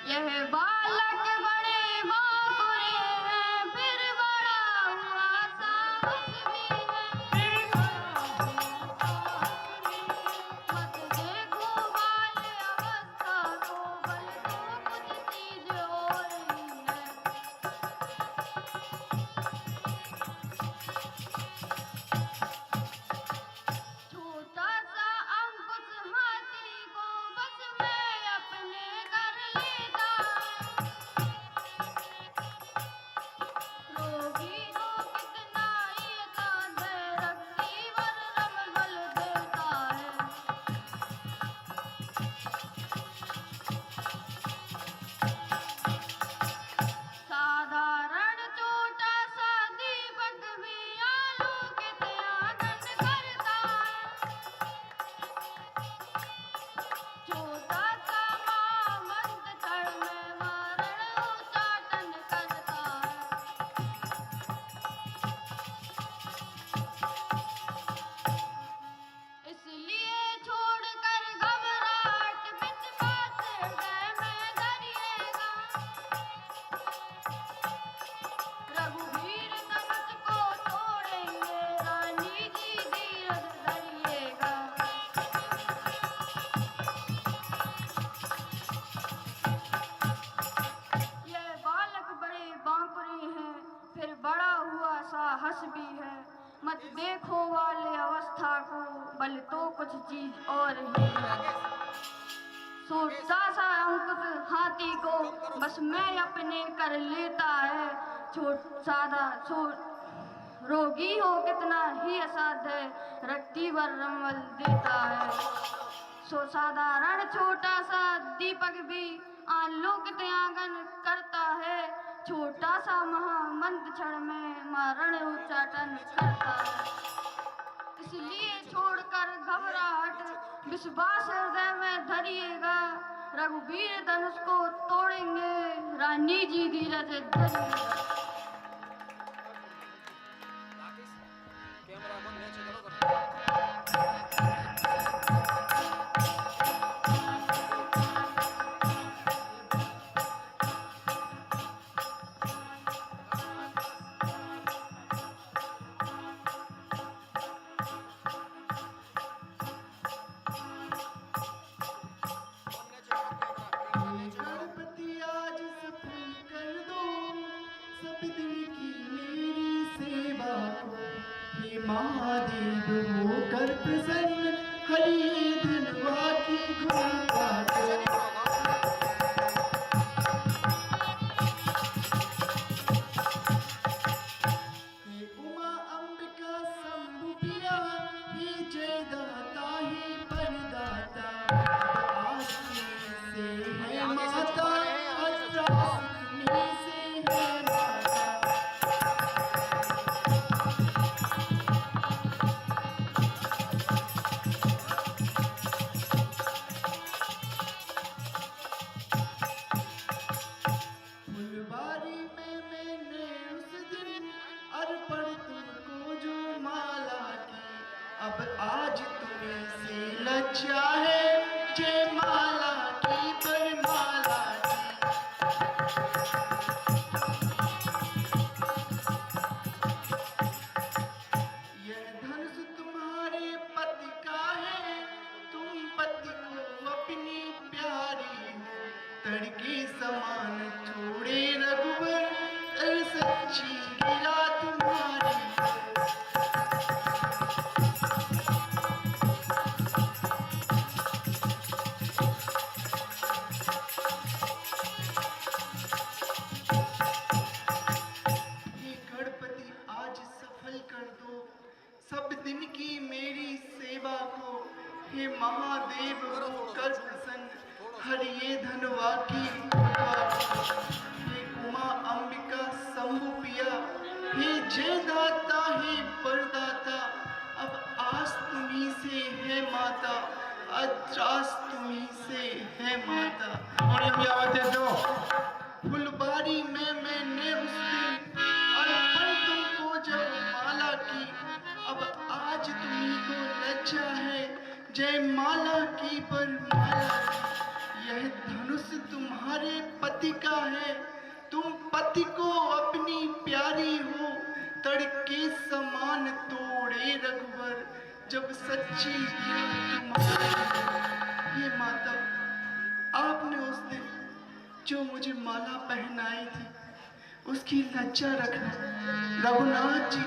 यह बालक बड़े बाबुरे हैं, फिर बड़ा हुआ साहस भी है। मत देखो बाल अवस्था को, बल तो कुछ चीज और ही है। छोटा सा अंकुश हाथी को बस में अपने कर लेता है। रोगी को कितना ये साध रखती वर बल देता है। साधारण छोटा सा दीपक भी आलोकित आनंद करता है। छोटा सा महामंत्र क्षण में मारण उच्चाटन करता है। इसलिए छोड़कर घबराहट विश्वास हृदय में धरिएगा। रघुवीर धनुष को तोड़ेंगे, रानी जी धीरज धरिएगा। यह बालक बड़े बांकुरे हैं, फिर बड़ा हुआ साहस भी है। मत देखो वाले अवस्था को, बल तो कुछ चीज और ही है। छोटा सा अंकुश हाथी को बस मैं अपने कर लेता है। रोगी हो कितना ही असाध्य, रक्ति वर रमल देता है। सो साधारण छोटा सा दीपक भी आलोकित आंगन करता है। छोटा सा महामंत्र क्षण में मारण उच्चाटन करता है। इसलिए छोड़कर घबराहट विश्वास हृदय में धरिएगा। रघुवीर धनुष को तोड़ेंगे, रानी जी धीरज धरिएगा। महादेव होकर प्रसन्न, हरि धनवा की गुण गाते। हे उमा अंबिका शंभु पिया, हे जय दाता हे परदाता, आश्रय से है माता, आश्रय से है माता। फुलवारी में मैंने उस दिन अर्पण तुमको जो माला की, अब आज तुम्हें से लज्जा है, जय माला की बरमाला की। यह धनुष तुम्हारे पति का है, तुम पति को अपनी प्यारी हो, तड़के समान छोड़े रघुवर, तर सच्ची गिरा तुम्हारी। हे गणपति आज सफल कर दो सब दिन की मेरी सेवा को, हे महादेव होकर प्रसन्न, हरिये धनवा की कृपा को। हे उमा अंबिका शंभु पिया, हे जय दाता हे परदाता, अब आस तुम्ही से है माता, आज तुम्ही से है माता। फुलबारी में मैंने उस दिन अर्पण तुमको जब माला की, अब आज तुम्ही को लज्जा है, जय माला की बरमाला की। यह धनुष तुम्हारे पति का है, तुम पति को अपनी प्यारी हो, तड़के समान तोड़े रघुवर, जब सच्ची तुम्हारी। हे माता, आपने उस दिन जो मुझे माला पहनाई थी, उसकी लज्जा रखना। रघुनाथ जी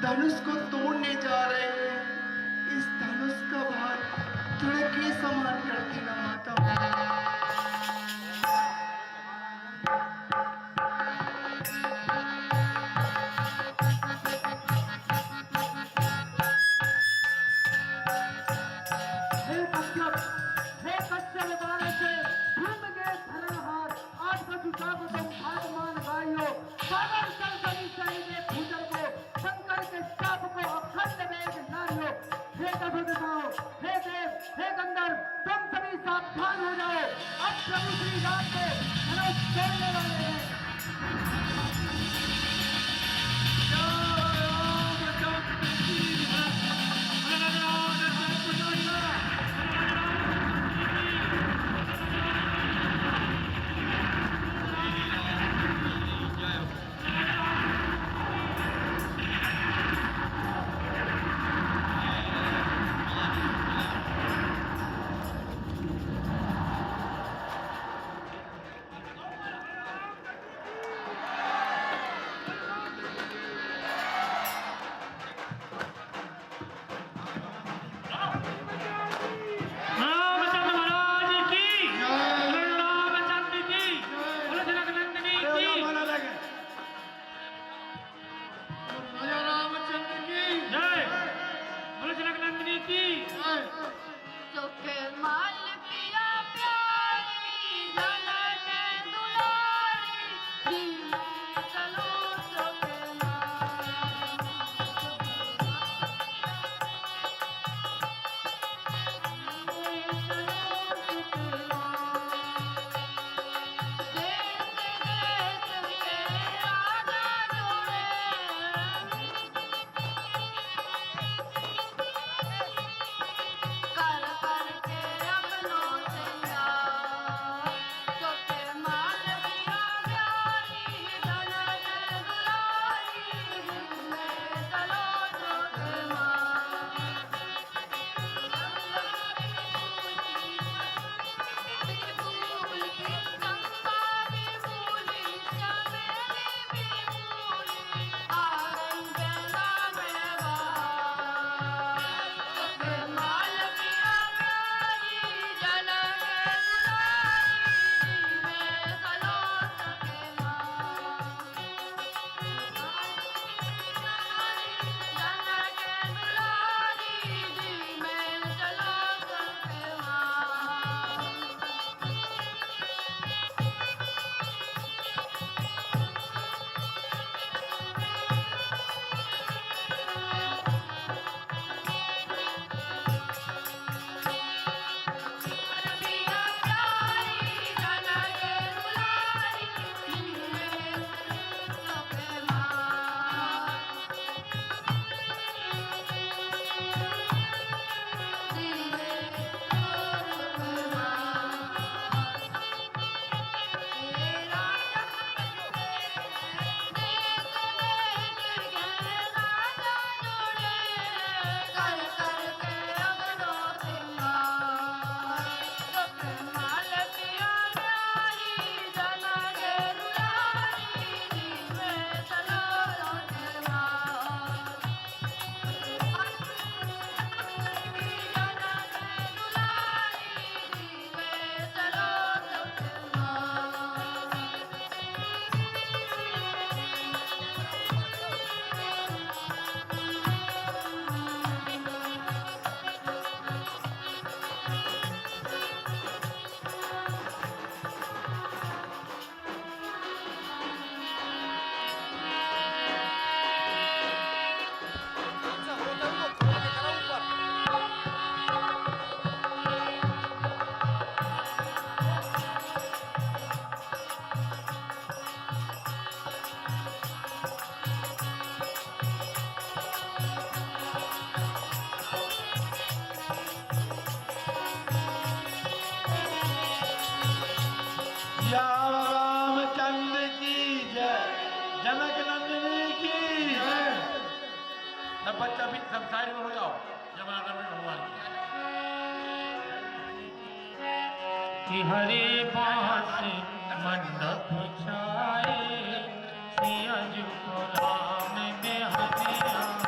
धनुष को तोड़ने जा रहे हैं, इस धनुष का भार तड़के समान कर देना माता। हे कच्चे बारे से भूल गए धरनहार, आज बचुका को तुम भागमान गाइयो, सागर कर सभी चाहिए भूजल को, शंकर के शाप को अखंड वेग नारियो। हे कभुदाओ, हे देव, हे गंधर्व, तुम सभी सावधान हो जाओ, अब प्रभु श्री राम को धनुष तोड़ने वाले हैं। सब बच्चा भी सब साइड में हो जाओ। जमाना में भगवान कि हरे बांस मंडप छाए सियाज को राम में हमें आए।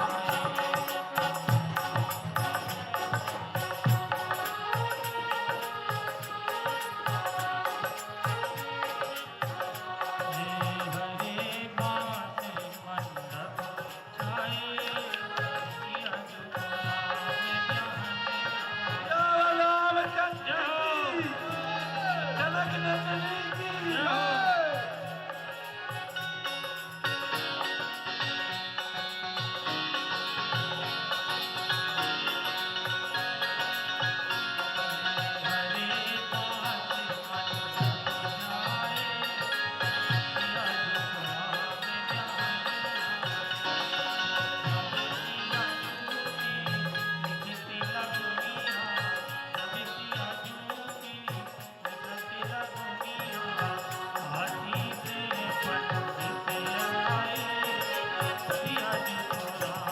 हरे बांस मंडप छाए सियाज को राम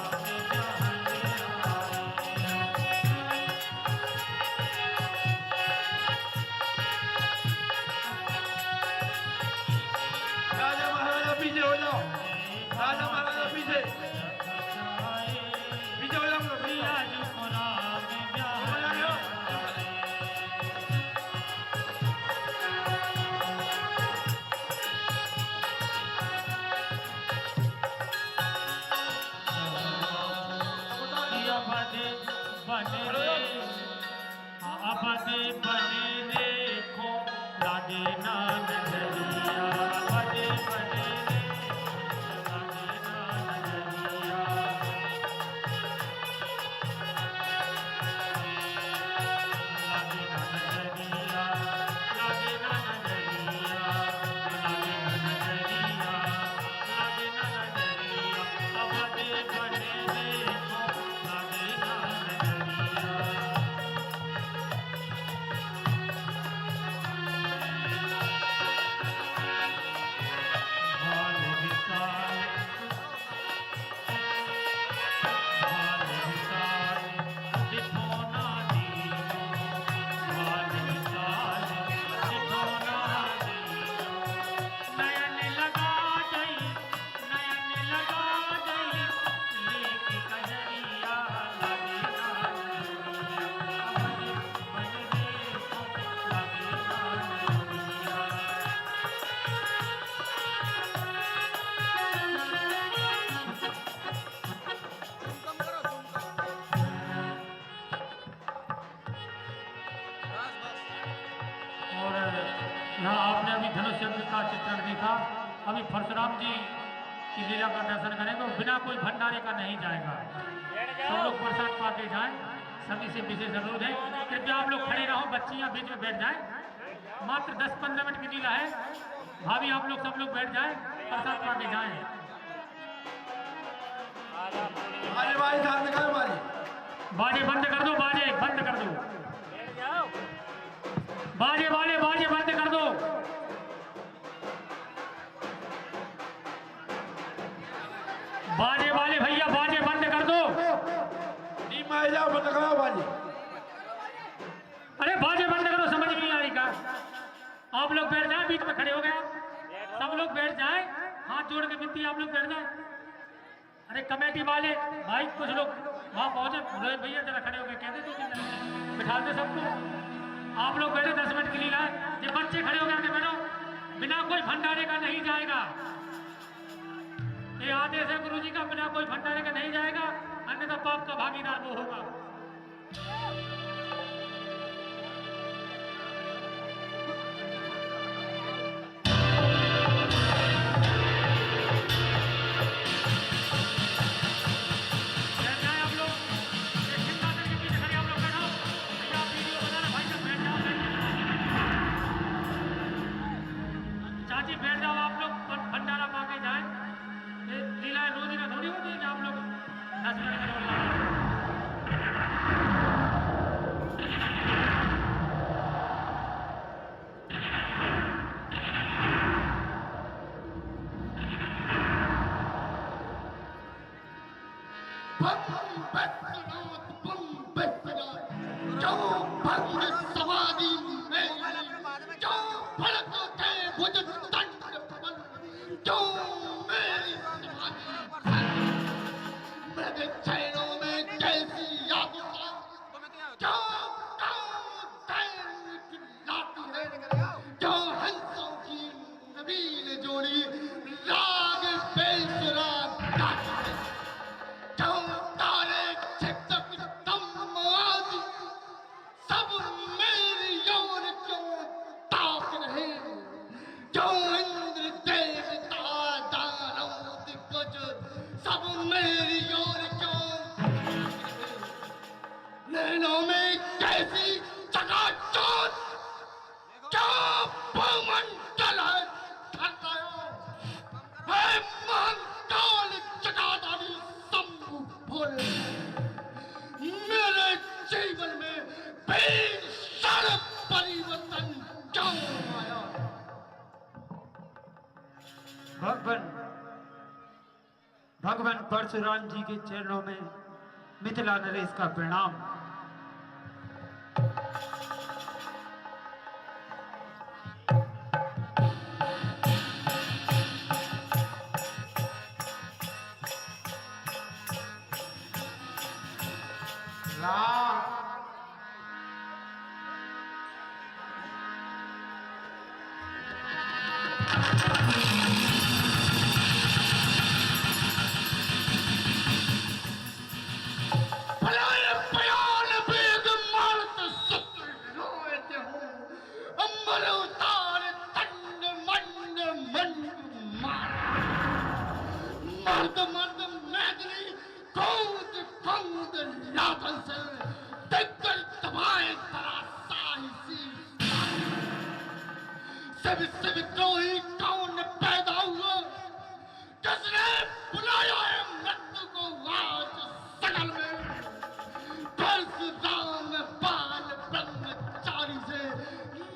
में हमें राजा महाराजा पीछे हो जाओ। राजा महाराजा पीछे पीछे हो जाओ। सियाज को राम में हो जाओ। अबदे बने देखो लागे ना नजरिया। अबदे बने देखो लागे ना नजरिया। लागे ना नजरिया, लागे ना नजरिया, लागे ना नजरिया, लागे ना नजरिया। अबदे बने देखो लागे ना नजरिया। भाल विशाल, भाल विशाल दिखो ना दीनो। भाल विशाल दिखो ना दीनो। नयन लगा गई, नयन लगा गई लेके कजरिया। लागे ना नजरिया, अबदे बने देखो लागे ना नजरिया। और यहाँ आपने अभी धनुष यज्ञ का चित्रण देखा। अभी परशुराम जी की लीला का दर्शन करेंगे। बिना कोई भंडारे का नहीं जाएगा। सब लोग प्रसाद पाके जाएं। सभी से विशेष अनुरोध है कृपया आप लोग खड़े रहो, बच्चियां बीच में बैठ जाएं। मात्र 10-15 मिनट की लीला है। भाभी आप लोग सब लोग बैठ जाएं, प्रसाद पाके जाएं। अरे भाई ध्यान दिखाओ भाई। बाजे बंद कर दो, बाजे बंद कर दो। बाजे वाले बाजे बंद कर दो। बाजे वाले भैया बाजे बंद कर दो। नीम आ जाओ, बंद कराओ बाजी। अरे बाजे बंद करो, समझ नहीं आ रही का। आप लोग बैठ जाए, बीच में खड़े हो गए। सब लोग बैठ जाए, हाथ जोड़ के विनती आप लोग बैठ जाए। अरे कमेटी वाले भाई कुछ लोग वहां पहुंचे। रोहित भैया जरा खड़े हो गए, कहते थे बिठा दे सबको। आप लोग बैठे 10 मिनट के लिए लाए। ये बच्चे खड़े हो गए, आगे बैठो। बिना कोई भंडारे का नहीं जाएगा। ये आदेश है गुरु जी का, बिना कोई भंडारे का नहीं जाएगा, अन्यथा पाप का भागीदार वो होगा। चाची बैठ जाओ, आप लोग भंडारा पाके जाएं। लीला रोज ना थोड़ी होती है कि आप लोग 10 मिनट बम बसनाथ बम बसनाथ क्यों भंग समाधि मेरी क्यों फड़कते भुज दंड पवन क्यों मेरी समाधि मेरे चरणों में कैसी यातना क्यों लाती है क्यों हंसों की नवीन जोड़ी राग बेसुरा गाती है क्यों तारे छिटक दम आदि सब मेरी ओर क्यों ताक रहे क्यों इंद्र देवता दानव दिग्गज सब मेरी ओर क्यों नैनों में कैसी चकाचौंध क्या भूमंडल है थरथराया है महाकाल जगदादि शंभु भोले मेरे जीवन में भीषण परिवर्तन क्यों आया भगवान परशुराम जी के चरणों में मिथिला नरेश का प्रणाम। मर्द मर्द मैदनी कूद फंद लातन से दिग्गज दबाए तरासाही सी विद्रोही कौन पैदा हुआ किसने बुलाया है मृत्यु को आज सगल में परशुराम बाल ब्रह्मचारी से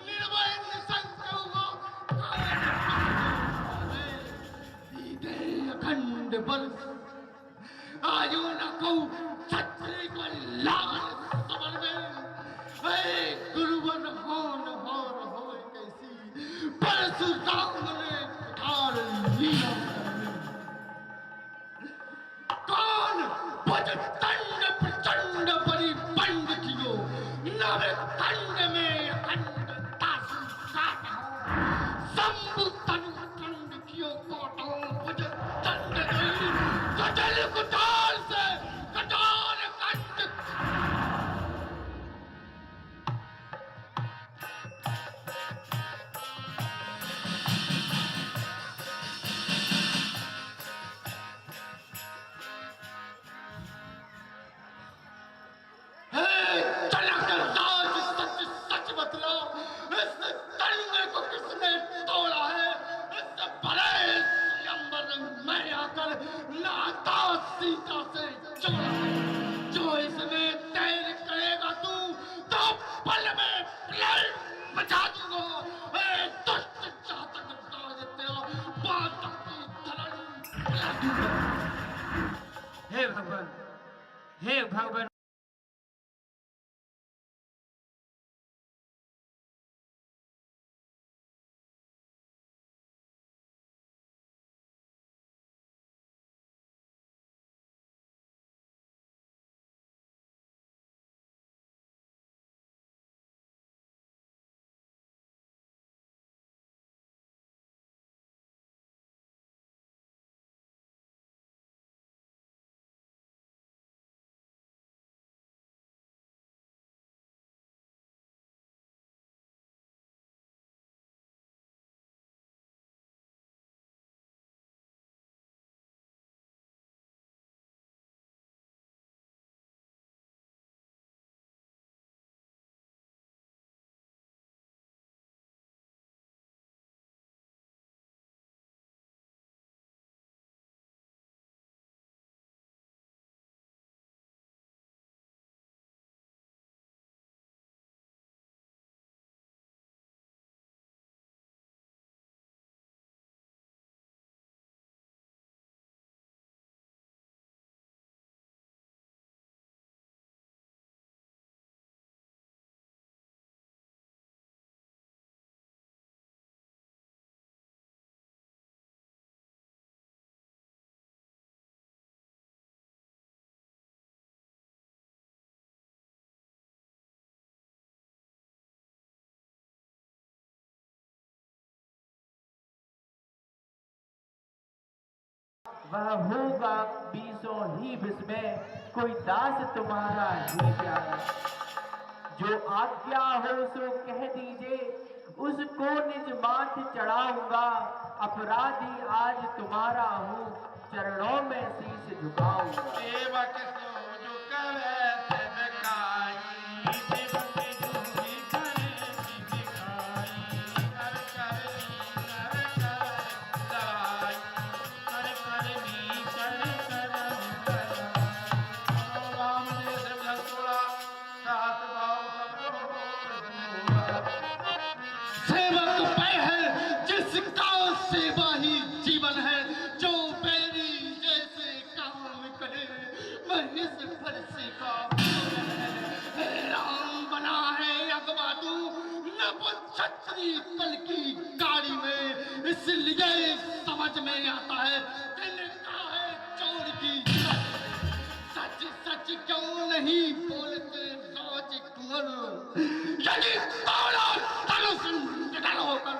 निर्भय निशंक हुआ अखंड बरस आयु न को छत्री को लाल समर में गुरुवर होन हो कैसी परशुराम ने ठार लिया कौन भज दंड प्रचंड बड़ी पंड कियो नव खंड में अखंड तासु काटा शंभु तनु खंड कियो कोटो भुज दंड गई कटल कुटाल से कटार कंड चलक राज सच सच बतला इस दंड को किसने तोड़ा है इस भले स्वयंवर में आकर लाता सीता से जोड़ा है जो इसमें तैर करेगा तू तो पल में प्रलय मचा दूंगा दुष्ट चातक राज तेरा बातक की धरण पिला दूंगा। हे भगवान वह होगा 20 ही में कोई दास तुम्हारा ही प्यारा। जो आज्ञा हो सो कह दीजिए, उसको निज माथ चढ़ाऊंगा। अपराधी आज तुम्हारा हूँ, चरणों में शीश झुकाऊंगा। सेवक सो झुकवे सेवकाई, सेवक झूठी करे सिखाई, कर कर लड़ाई। कर करनी कर करम कराई। राम ने सिमरन तोड़ा, सास भाव सेवक वह है जिसका सेवा ही जीवन है, जो बैरी जैसे काम करे वह इस फरसे का भोजन है। राम बना है अगवादू नव छत्री पल की गाड़ी में, इसलिए समझ में आता है तिनका है चोर की सच सच क्यों नहीं बोलते राज कुंवर। यदि तोड़ा धनुष निडर होकर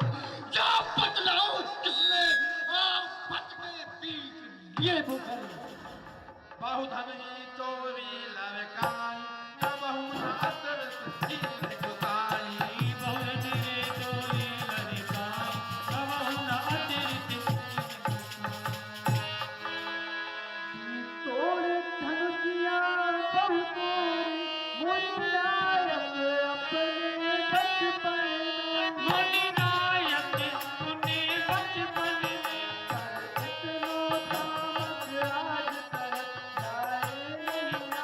या बदलाव किसने आपस के बीच लिए मुकर। बहुधन ही चोरी लड़काई, बहु न असर शील झुकाई। बहुत रे चोरी लड़काई, कबहु न अतिरिक्त तोड़ धनुषिया बहु तोड़ी, मुनि नायक अपने बचपन में। मुनि नायक मुनि बचपन में।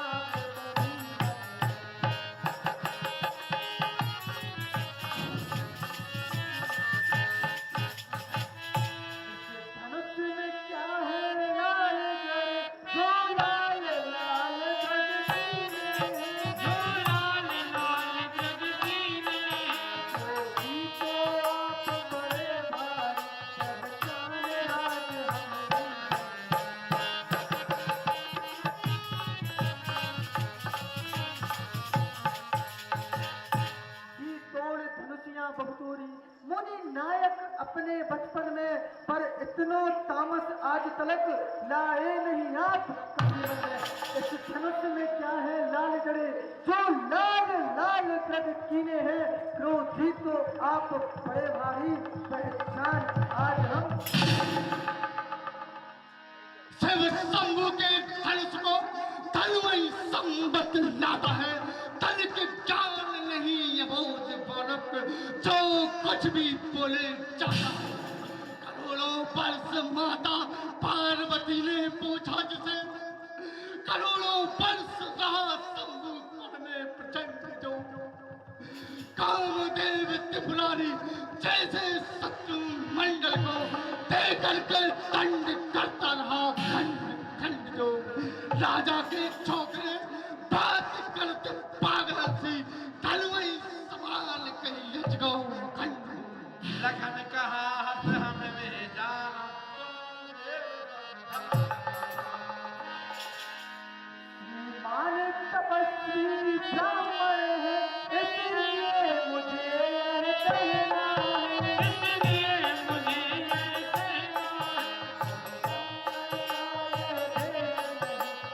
इतनो तामस आज तक जाए नहीं आप कभी। धनुष में क्या है लाल गढ़, जो लाल लाल गढ़ जो लाल लाल जगदीन वो भी तो आप बड़े भारी, पहचाने आज हमें। जी तोड़ धनुषियां बहुतोरी, मुनि नायक अपने बचपन में, पर इतनो तामस आज तलक लाए नहीं आप कभी में। इस धनुष में क्या है लाल जड़े, जो लाल लाल ग्रद कीने हैं। क्रोधी तो आप बड़े भारी, पहचान आज हम। शिव शंभु के धनुष को धनुई संबत लाता है। धन के ज्ञान नहीं अबोध बालक, जो कुछ भी बोले जाता है। करोड़ों वर्ष माता पार्वती ने पूछा जिसे, करोड़ों वर्ष रहा शंभु कुल में प्रचंड जो। कामदेव त्रिपुरारी जैसे शत्रु मंडल को देकर के दंड करता रहा खंड खंड जो। राजा के छोकरे बात करते पागल सी, धनुई सवाल कही अजगौ खंड। लखन कहा हस हम में जाना, मान तपस्वी ब्राह्मण है, इसलिए मुझे यह कहना है। इसलिए मुझे यह कहना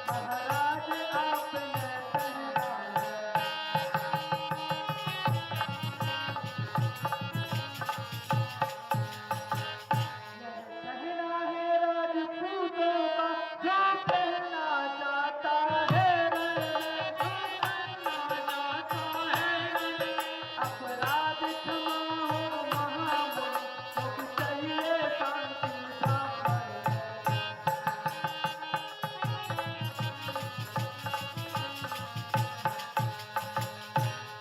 महाराज आपने कहना है। यह कहना है राजपूतों का, जो कहना चाहता है अपराध क्षमा हो महामुनि, तो चाहिए शांति ब्राह्मण।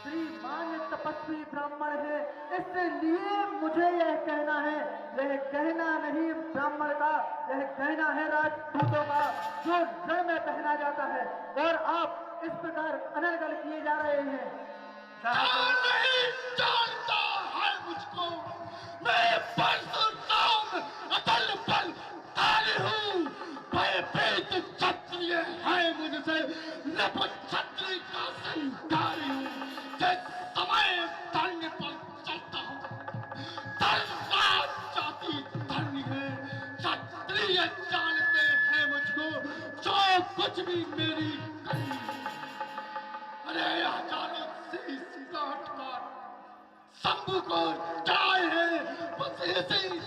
श्रीमान तपस्वी ब्राह्मण है, इसलिए मुझे यह कहना है। यह कहना नहीं ब्राह्मण का, यह कहना है राजपूतों का, जो रण में पहना जाता है। और आप इस प्रकार अनर्गल किए जा रहे हैं। नहीं जानता है मुझको, मैं परशुराम अतल बल धारी हूँ। भयभीत क्षत्रिय है मुझसे, नभ क्षत्रिय का संधारी हूँ। जिस समय धन्य पर चलता हूँ, धर्मराज जाति धन्य है। क्षत्रिय जानते की कली। अरे हजारों शीश काट काट शंभू को चढ़ाए हैं, बस ऐसे ही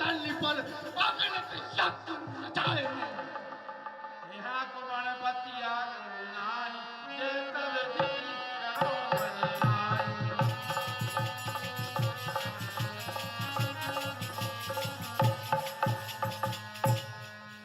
तली पर अगणित यज्ञ रचाए हैं। यहाँ को गणपति नाई जे तब जी करो बलिहारी।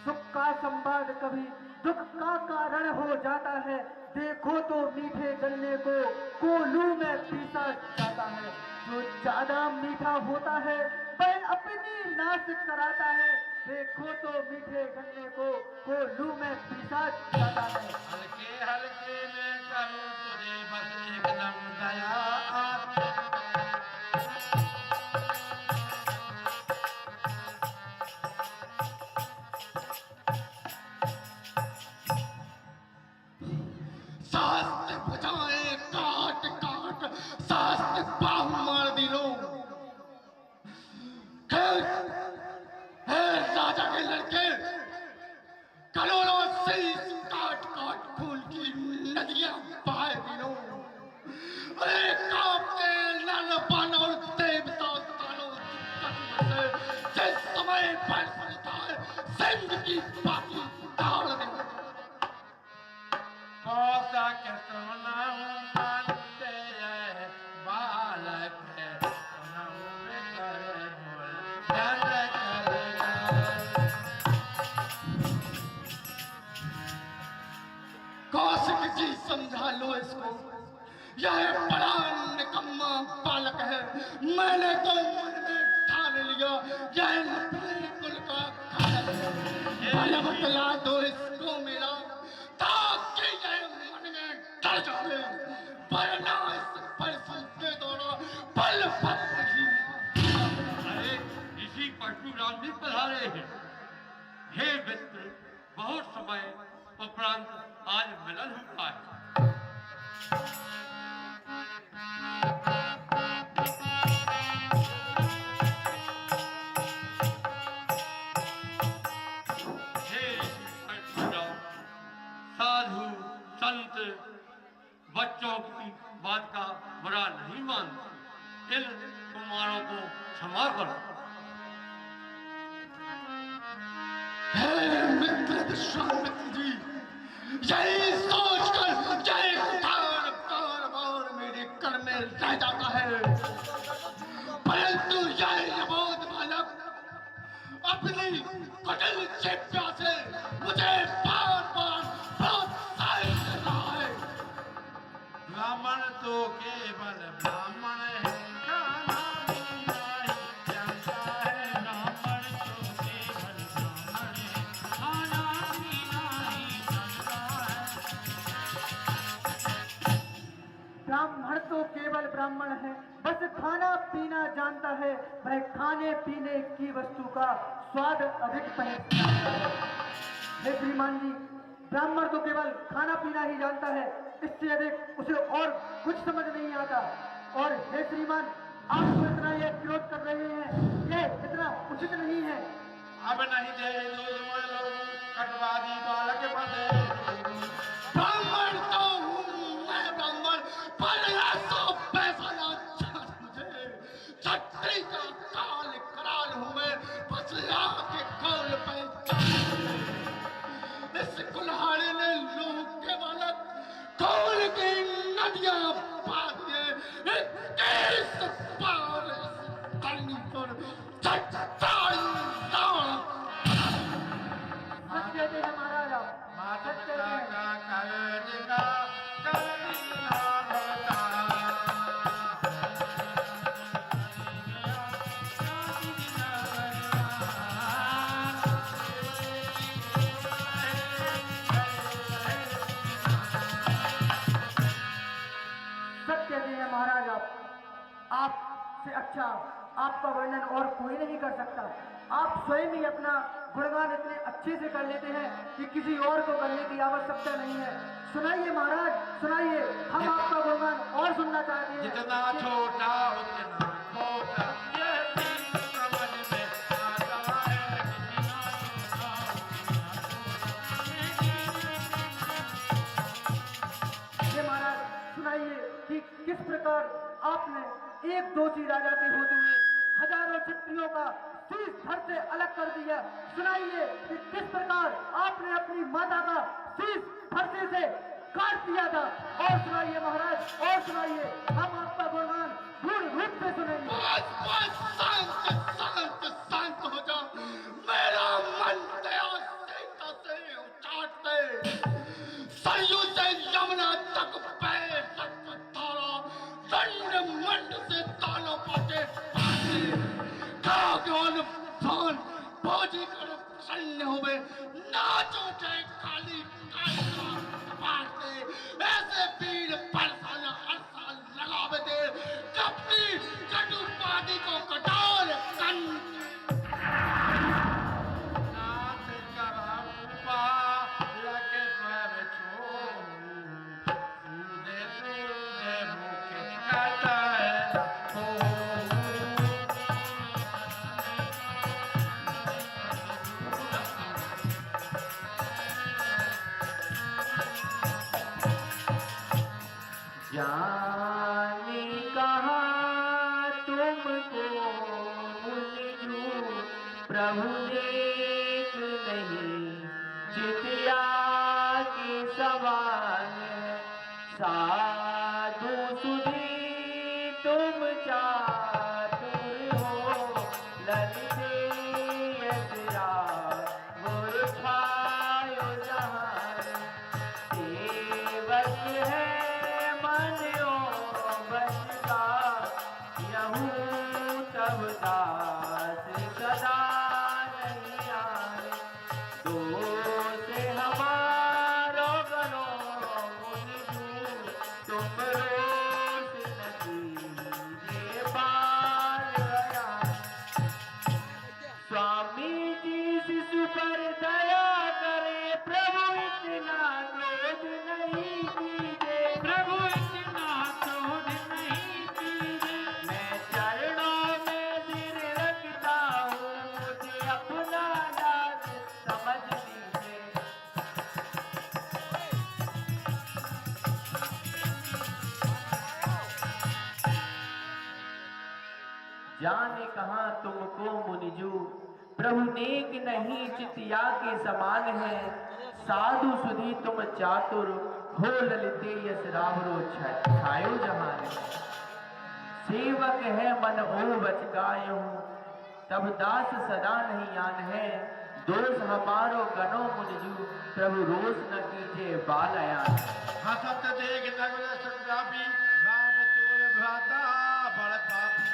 सुख का संवाद कभी दुख का कारण हो जाता है। देखो तो मीठे गन्ने को कोलू में पीसा जाता है। जो ज्यादा मीठा होता है वह अपनी नाश कराता है। देखो तो मीठे गन्ने को कोलू में पीसा जाता है। हल्के हल्के में करूँ तुझे बस एकदम दया। शास्त्र बजाए काट काट शास्त्र बाहु मार दिलो। हे राजा के लड़के करोड़ों शीश काट काट खून की नदियां बहाए दिलो। अरे कांपते नर बानर देवता तालो से जिस समय पर सिंह की बाती ताड़ दे। कौसा के सुनाऊं मानते हैं बालक है, सुनाऊं बेकर बोल धन करेगा। कौशिक जी समझा लो इसको, यह बड़ा निकम्मा बालक है। मैंने तो मन में ठान लिया यह नकली कुल का खालक है। बतला दो इसको मेरा ताकि यह मन में डर जाए, वरना इस पर के दौरा पल पल नहीं। अरे इसी परशुराम भी पधारे हैं। हे मित्र, बहुत समय उपरांत आज मिलन हुआ है। हे परशुराम, साधु संत बच्चों की बात का बुरा नहीं मानते। इन कुमारों को क्षमा करो। हे मित्र विश्वामित्र जी, यही सोचकर जय उतार बार बार मेरे कर में रह जाता है, परंतु यह अबोध बालक अपनी कटल चेप्या से मुझे बार बार प्रोत्साहित कर रहा है। ब्राह्मण तो केवल ब्राह्मण है, खाना पीना ही जानता है। ब्राह्मण तो केवल ब्राह्मण है, खाना पीना ही जानता है। ब्राह्मण तो केवल ब्राह्मण है, बस खाना पीना जानता है। वह खाने पीने की वस्तु का स्वाद अधिक पहचानता है। हे श्रीमान जी, ब्राह्मण तो केवल खाना पीना ही जानता है, इससे अधिक उसे और कुछ समझ नहीं आता। और हे श्रीमान, आप तो इतना ये क्रोध कर रहे हैं, ये इतना उचित नहीं है। अब नहीं दे दुश्मन लोग कटवादी बालक बने। ब्राह्मण तो हूँ मैं ब्राह्मण, पर ऐसा पैसा ना चाहिए मुझे। छत्री का काल कराल हूँ मैं, बस के कौल पहचान। इस कुल्हाड़ी ने लोग के बालक कौल की नदियां पा दिए। इस पार इस करनी पर छटाई दाण। सत्य दे महाराज, माता सत्य पिता दे। का कर्ज का कभी ना भरता। सत्य देह महाराज, आपसे अच्छा आपका वर्णन और कोई नहीं कर सकता। आप स्वयं ही अपना गुणगान इतने अच्छे से कर लेते हैं कि किसी और को करने की आवश्यकता नहीं है। सुनाइए महाराज, सुनाइए, हम आपका गुणगान और सुनना चाहते हैं। जितना छोटा उतना खोटा, ये चीज समझ में आता है। जितना छोटा उतना खोटा, ये चीज समझ में प्रकार आपने एक दोषी राजा के होते हुए हजारों क्षत्रियों का शीश धड़ से अलग कर दिया, सुनाइए कि किस प्रकार आपने अपनी माता का शीश फरसे से काट दिया था। और सुनाइए महाराज, और सुनाइए, हम आपका गुणगान पूर्ण रूप से सुनेंगे। बस बस शांत शांत शांत हो जा, मेरा मन तेरा सीता से उचाट दे, सरयू से यमुना तक बहे रक्त धारा, दंड मंड से तालों पाटे कागोन भान भोजी कर सन्ने हुए नाचो के काली कालिका मारते, ऐसे वीर परसाया हर साल लगावे दे, कपटी कटुपादी को कटोर कन नाथ करम्पा लगे पर छोड़ू, सूदे सूदे मुखे कटाए हो। जाने कहाँ तुमको मुझू प्रभु देख नहीं, चितिया की सवाल साधु सुधी तुम चातुर हो, ललिते यशरा मूर्खायो जहान, सेवक है तब दास सदा नहीं आए, दोष हमारो गनो मुनिजू, तुम रोष नदीजे बाल गया। स्वामी जी शिशु पर दया करे, प्रभु इतना क्रोध नहीं कीजिए, प्रभु इतना क्रोध नहीं कीजिए, मैं चरणों में सिर रखता हूँ, मुझे अपना दास समझ लीजिए। जाने कहाँ तुमको मुनिजू, प्रभु नेक नहीं चितिया के समान है, साधु सुधी तुम चातुर हो, ललिते यश रावरो छायो जहान, सेवक है मन ओ बचकायो, तब दास सदा नहीं आन है, दोष हमारो गनो मुनिजू, प्रभु रोष न कीजिए बालयान। हसत देख नगल संग्रामी, राम तोर भ्राता बड़ पापी।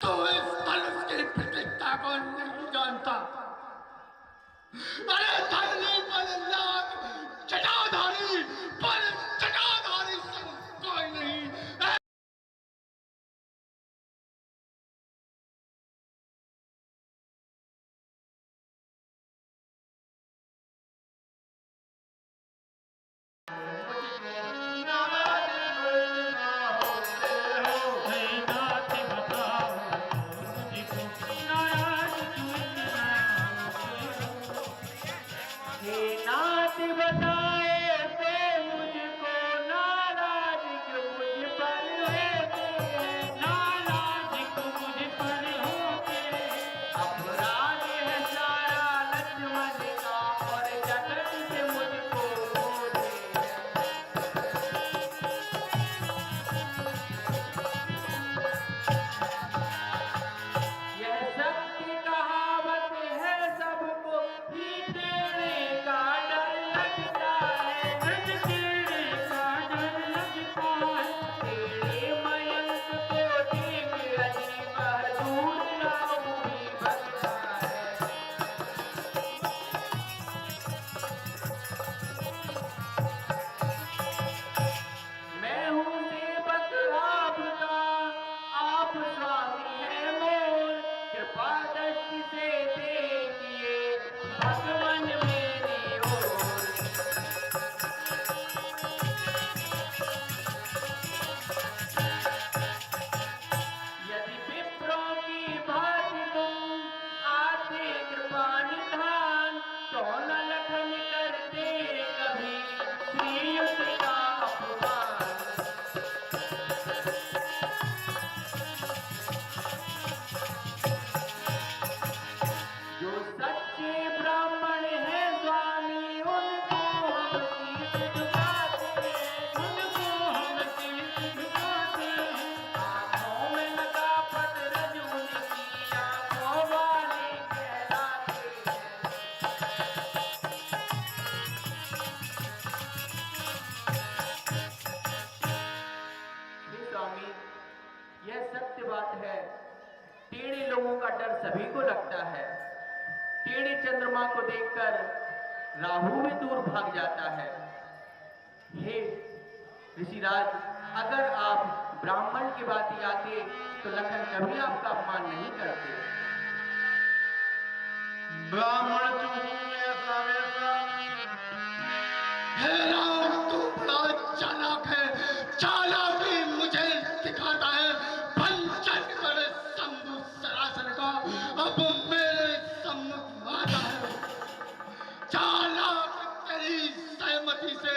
तो इस धनुष की प्रतिष्ठा को नहीं जानता, अरे धरनी पर लाख जटाधारी, पर जटाधारी सब कोई नहीं। हे नाथ लोगों का डर सभी को लगता है। टेढ़े चंद्रमा को देखकर राहु भी दूर भाग जाता है। हे ऋषिराज, अगर आप ब्राह्मण की बात आते तो लखन कभी आपका अपमान नहीं करते। ब्राह्मण तो हूं ऐसा वैसा। हे राम, तू बड़ा चालाक है। चालाकी मुझे सिखाता है पंचन कर शंभु सरासन का। अब मेरे सम्मुख आता है। चालाक तेरी सहमति से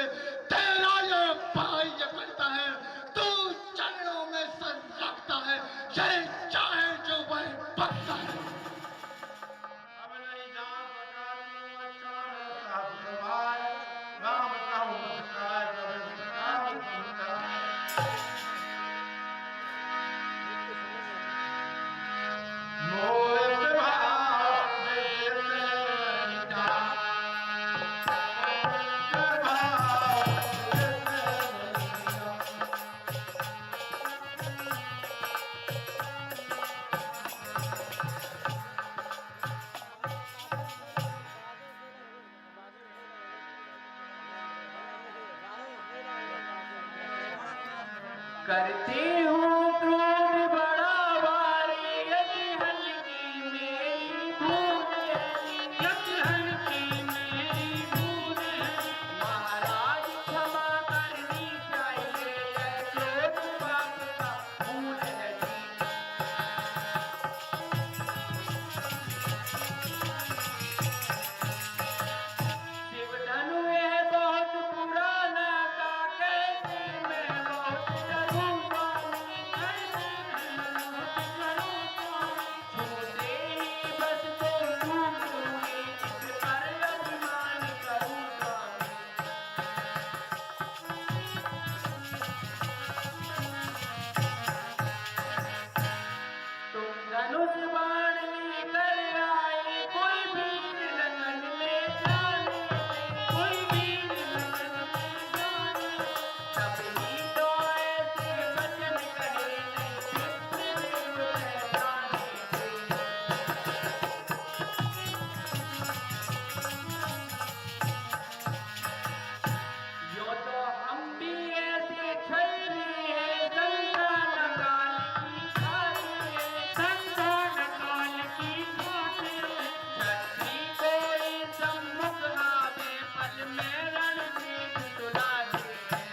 तेरा ये भाई करता है। तू चरणों में सर रखता है। ये चाहे जो वह पकता है। अब नहीं जान सका तू अच्छा साहब सवार। राम कहूँ मुस्काय कभी मुस्काय मुस्काय। मोहित भाव देते जा। करते हो क्रोध बड़ा भारी, यदि हल्की मेरी भूल है, यदि हल्की मेरी भूल है। महाराज क्षमा करनी चाहिए, यह क्रोध पाप का मूल है जी। शिव धनु यह बहुत पुराना का, कैसे मैं बहुत डरूं स्वामी, कैसे मैं बहुत डरूं स्वामी। छूते ही बस तो डूब दूंगी, इस पर अभिमान करूं स्वामी। तुम धनुष बाण लेकर आए, कोई वीर लगन ले जाने दे, कोई वीर लगन ले जाने दे। तब ही तो ऐसे वचन कहे, नहीं फिर पहचाने दे। यो तो हम भी ऐसे छलनी है, संतान काल की खाते हैं, संतान काल की खाते हैं। छत्री कोई सम्मुख आवे, पल में रणभेद सुनाते हैं।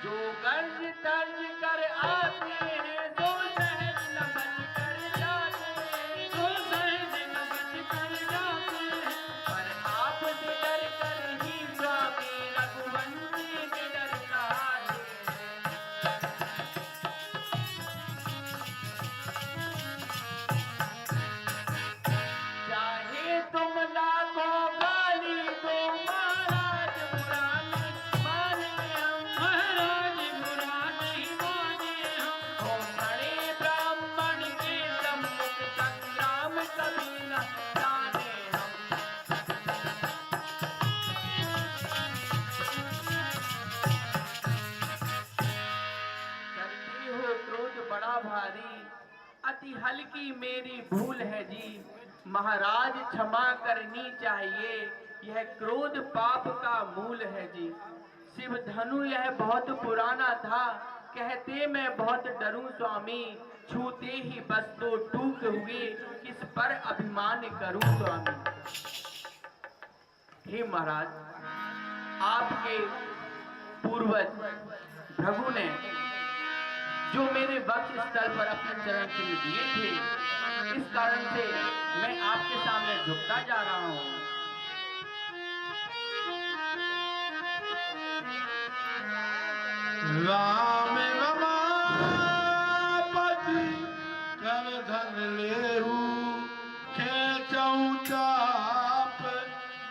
जो गर्ज तर्ज कर आते हैं, तो सहज न बच कर जाते हैं, तो सहज न बच कर जाते हैं। पर आपसे डर कर ही स्वामी, रघुवंशी के डर कहाते हैं। चाहे तुम लाखों गाली दो, महाराज बुरा नहीं माने हम, महाराज बुरा नहीं माने हम। हो बड़े ब्राह्मण के सम्मुख, संग्राम कभी न जाने हम। करते हो क्रोध बड़ा भारी, अति हल्की मेरी भूल है जी। महाराज क्षमा करनी चाहिए, यह क्रोध पाप का मूल है जी। शिव धनु यह बहुत पुराना था, कहते मैं बहुत डरूं स्वामी। छूते ही बस तो टूक हुए, किस पर अभिमान करूं स्वामी। हे महाराज, आपके पूर्वज भृगु ने जो मेरे वक्ष स्थल पर अपने चरण चिन्ह दिए थे, इस कारण से मैं आपके सामने झुकता जा रहा हूँ। राम रमापति कर धन लेहू, खेचऊं चाप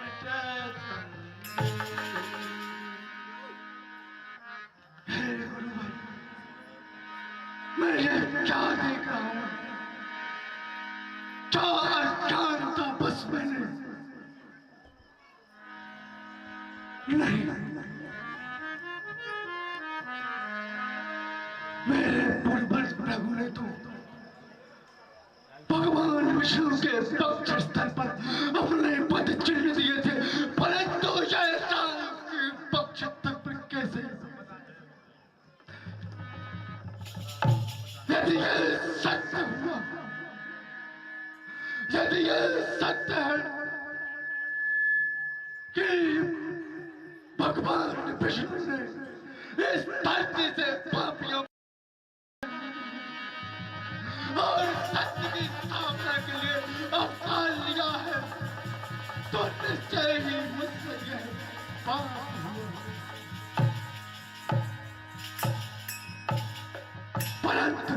मिटे संदेह। हे गुरुवर, मैं ये क्या देख रहा हूँ? चार चांद तो बस मैंने नहीं, प्रभु ने तो भगवान विष्णु के पक्ष स्थल पर अपने पद चिन्ह दिए थे, परंतु शैतान के पक्ष स्थल पर कैसे? यदि यह सत्य हुआ, यदि यह सत्य है कि भगवान विष्णु ने इस धरती से पापियों और सत्य की स्थापना के लिए अवतार लिया है, तो निश्चय ही मुझसे यह पाप हुआ। परंतु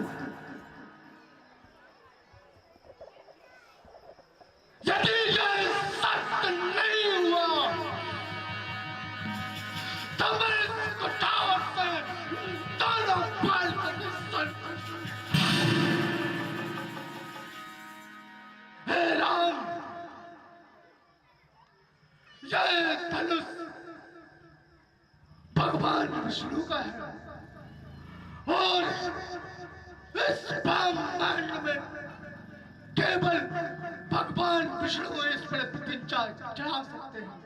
यदि यह सत्य नहीं हुआ तो मैं इस कुटाव से दोनों बाल को सर राम, यह धनुष भगवान विष्णु का है और इस ब्रह्मांड में केवल भगवान विष्णु इस पर प्रतिज्ञा चढ़ा सकते हैं।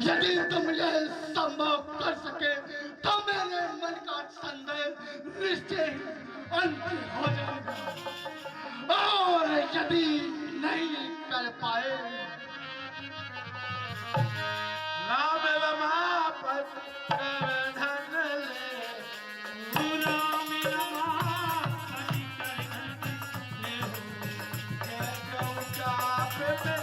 यदि तुम यह संभव कर सके तो मेरे मन का संदेह निश्चय अंत हो जाएगा, और यदि नहीं कर पाए राम रमापत धन ले, राम रमापत ले हो, चाप पे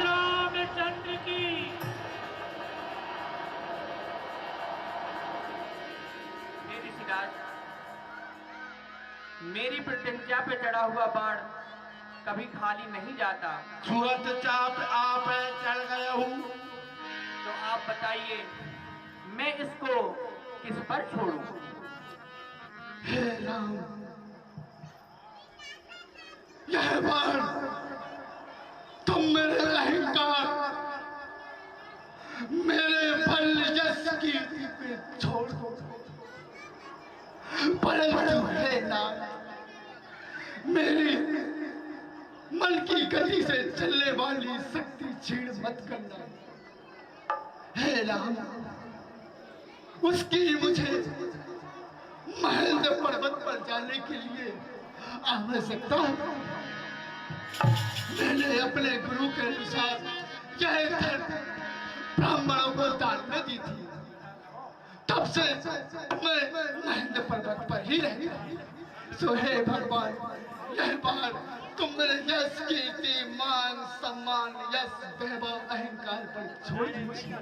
रामचंद्र की। मेरी प्रतिज्ञा पे चढ़ा हुआ बाण कभी खाली नहीं जाता। छुअत चाप आप चढ़ गया हूँ, तो आप बताइए मैं इसको किस पर छोड़ूं? हे राम, यह बाण तुम मेरे अहंकार, मेरे बल यश की पे छोड़ दो, परंतु हे नाथ, मेरी मन की गति से चलने वाली शक्ति छीण मत करना। हे राम, उसकी मुझे महेंद्र पर्वत पर जाने के लिए आवश्यकता है। मैंने अपने गुरु के अनुसार यह धन ब्राह्मणों को दान में दी थी, तब से मैं महेंद्र पर्वत पर ही रहता। सो हे भगवान, यह बार तुम मेरे यश, कीर्ति, मान, सम्मान, यश, वैभव, अहंकार पर छोड़ दीजिए।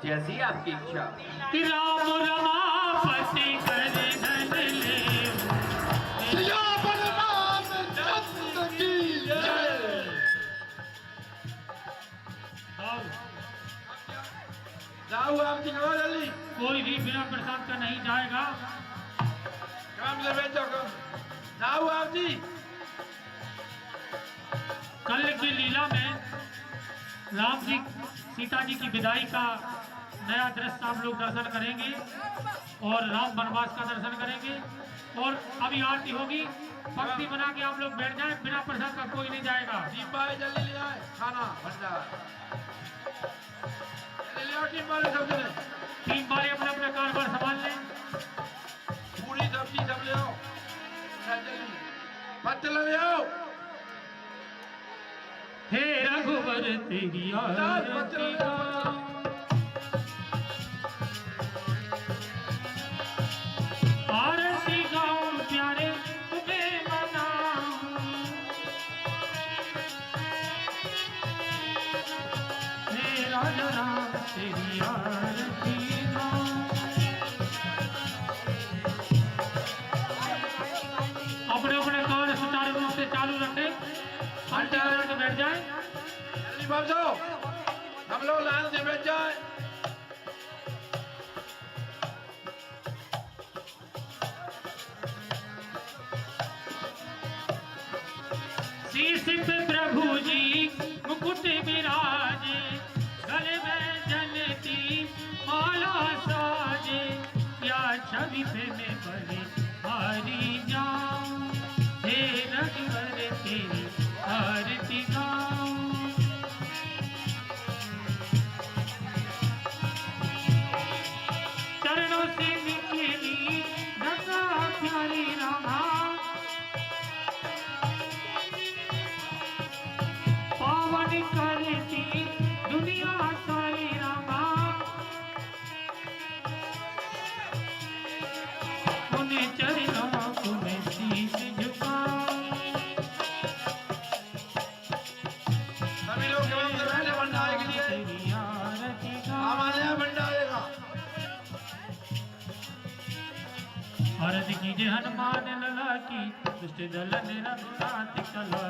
जैसी आपकी इच्छा। राम रमापति कर धन ले, सिया बलराम चंद्र की जय। जाओ आप जल्दी, कोई भी बिना प्रसाद का नहीं जाएगा। काम ले जाओ, जाओ आप जी। कल की लीला में राम जी सीता जी की विदाई का नया दृश्य आप लोग दर्शन करेंगे और राम वनवास का दर्शन करेंगे। और अभी आरती होगी, पंक्ति बना के आप लोग बैठ जाएं, बिना प्रसाद का कोई नहीं जाएगा। दीपाए जल्दी ले आए, खाना भंडार ले आओ। टीम वाले सब जने, तीन बारे अपना अपना कारोबार संभाल लें। पूरी सब्जी सब ले आओ, जल्दी पत्तल ले आओ। हे रघुवर तेरी आरती गाऊं, आरती गाऊं प्यारे तुम्हें मनाऊं। हे राजा राम तेरी आरती गाऊं। अपने अपने कार्य सुचारू रूप से चालू रखें, आरती करके बैठ जाए। जल्दी भाग जाओ, हम लोग लाइन से बैठ जाए। शीश पे प्रभु जी मुकुट विराजे, गले में जलती माला साजे, या छवि पे मैं बड़े हारी जाऊं, हे रघुवर तेरी आरती गाऊं। चरणों से निकली गंगा प्यारी रामा, पावन करती दुनिया सारी रामा, उन्हें चरणों को मैं शीश झुकाऊं। सभी लोग एवं पहले भंडारे के लिए तेरी आरती हमारे भंडारे का आरती कीजिए हनुमान लला की, दुष्ट दल निरंकार चला।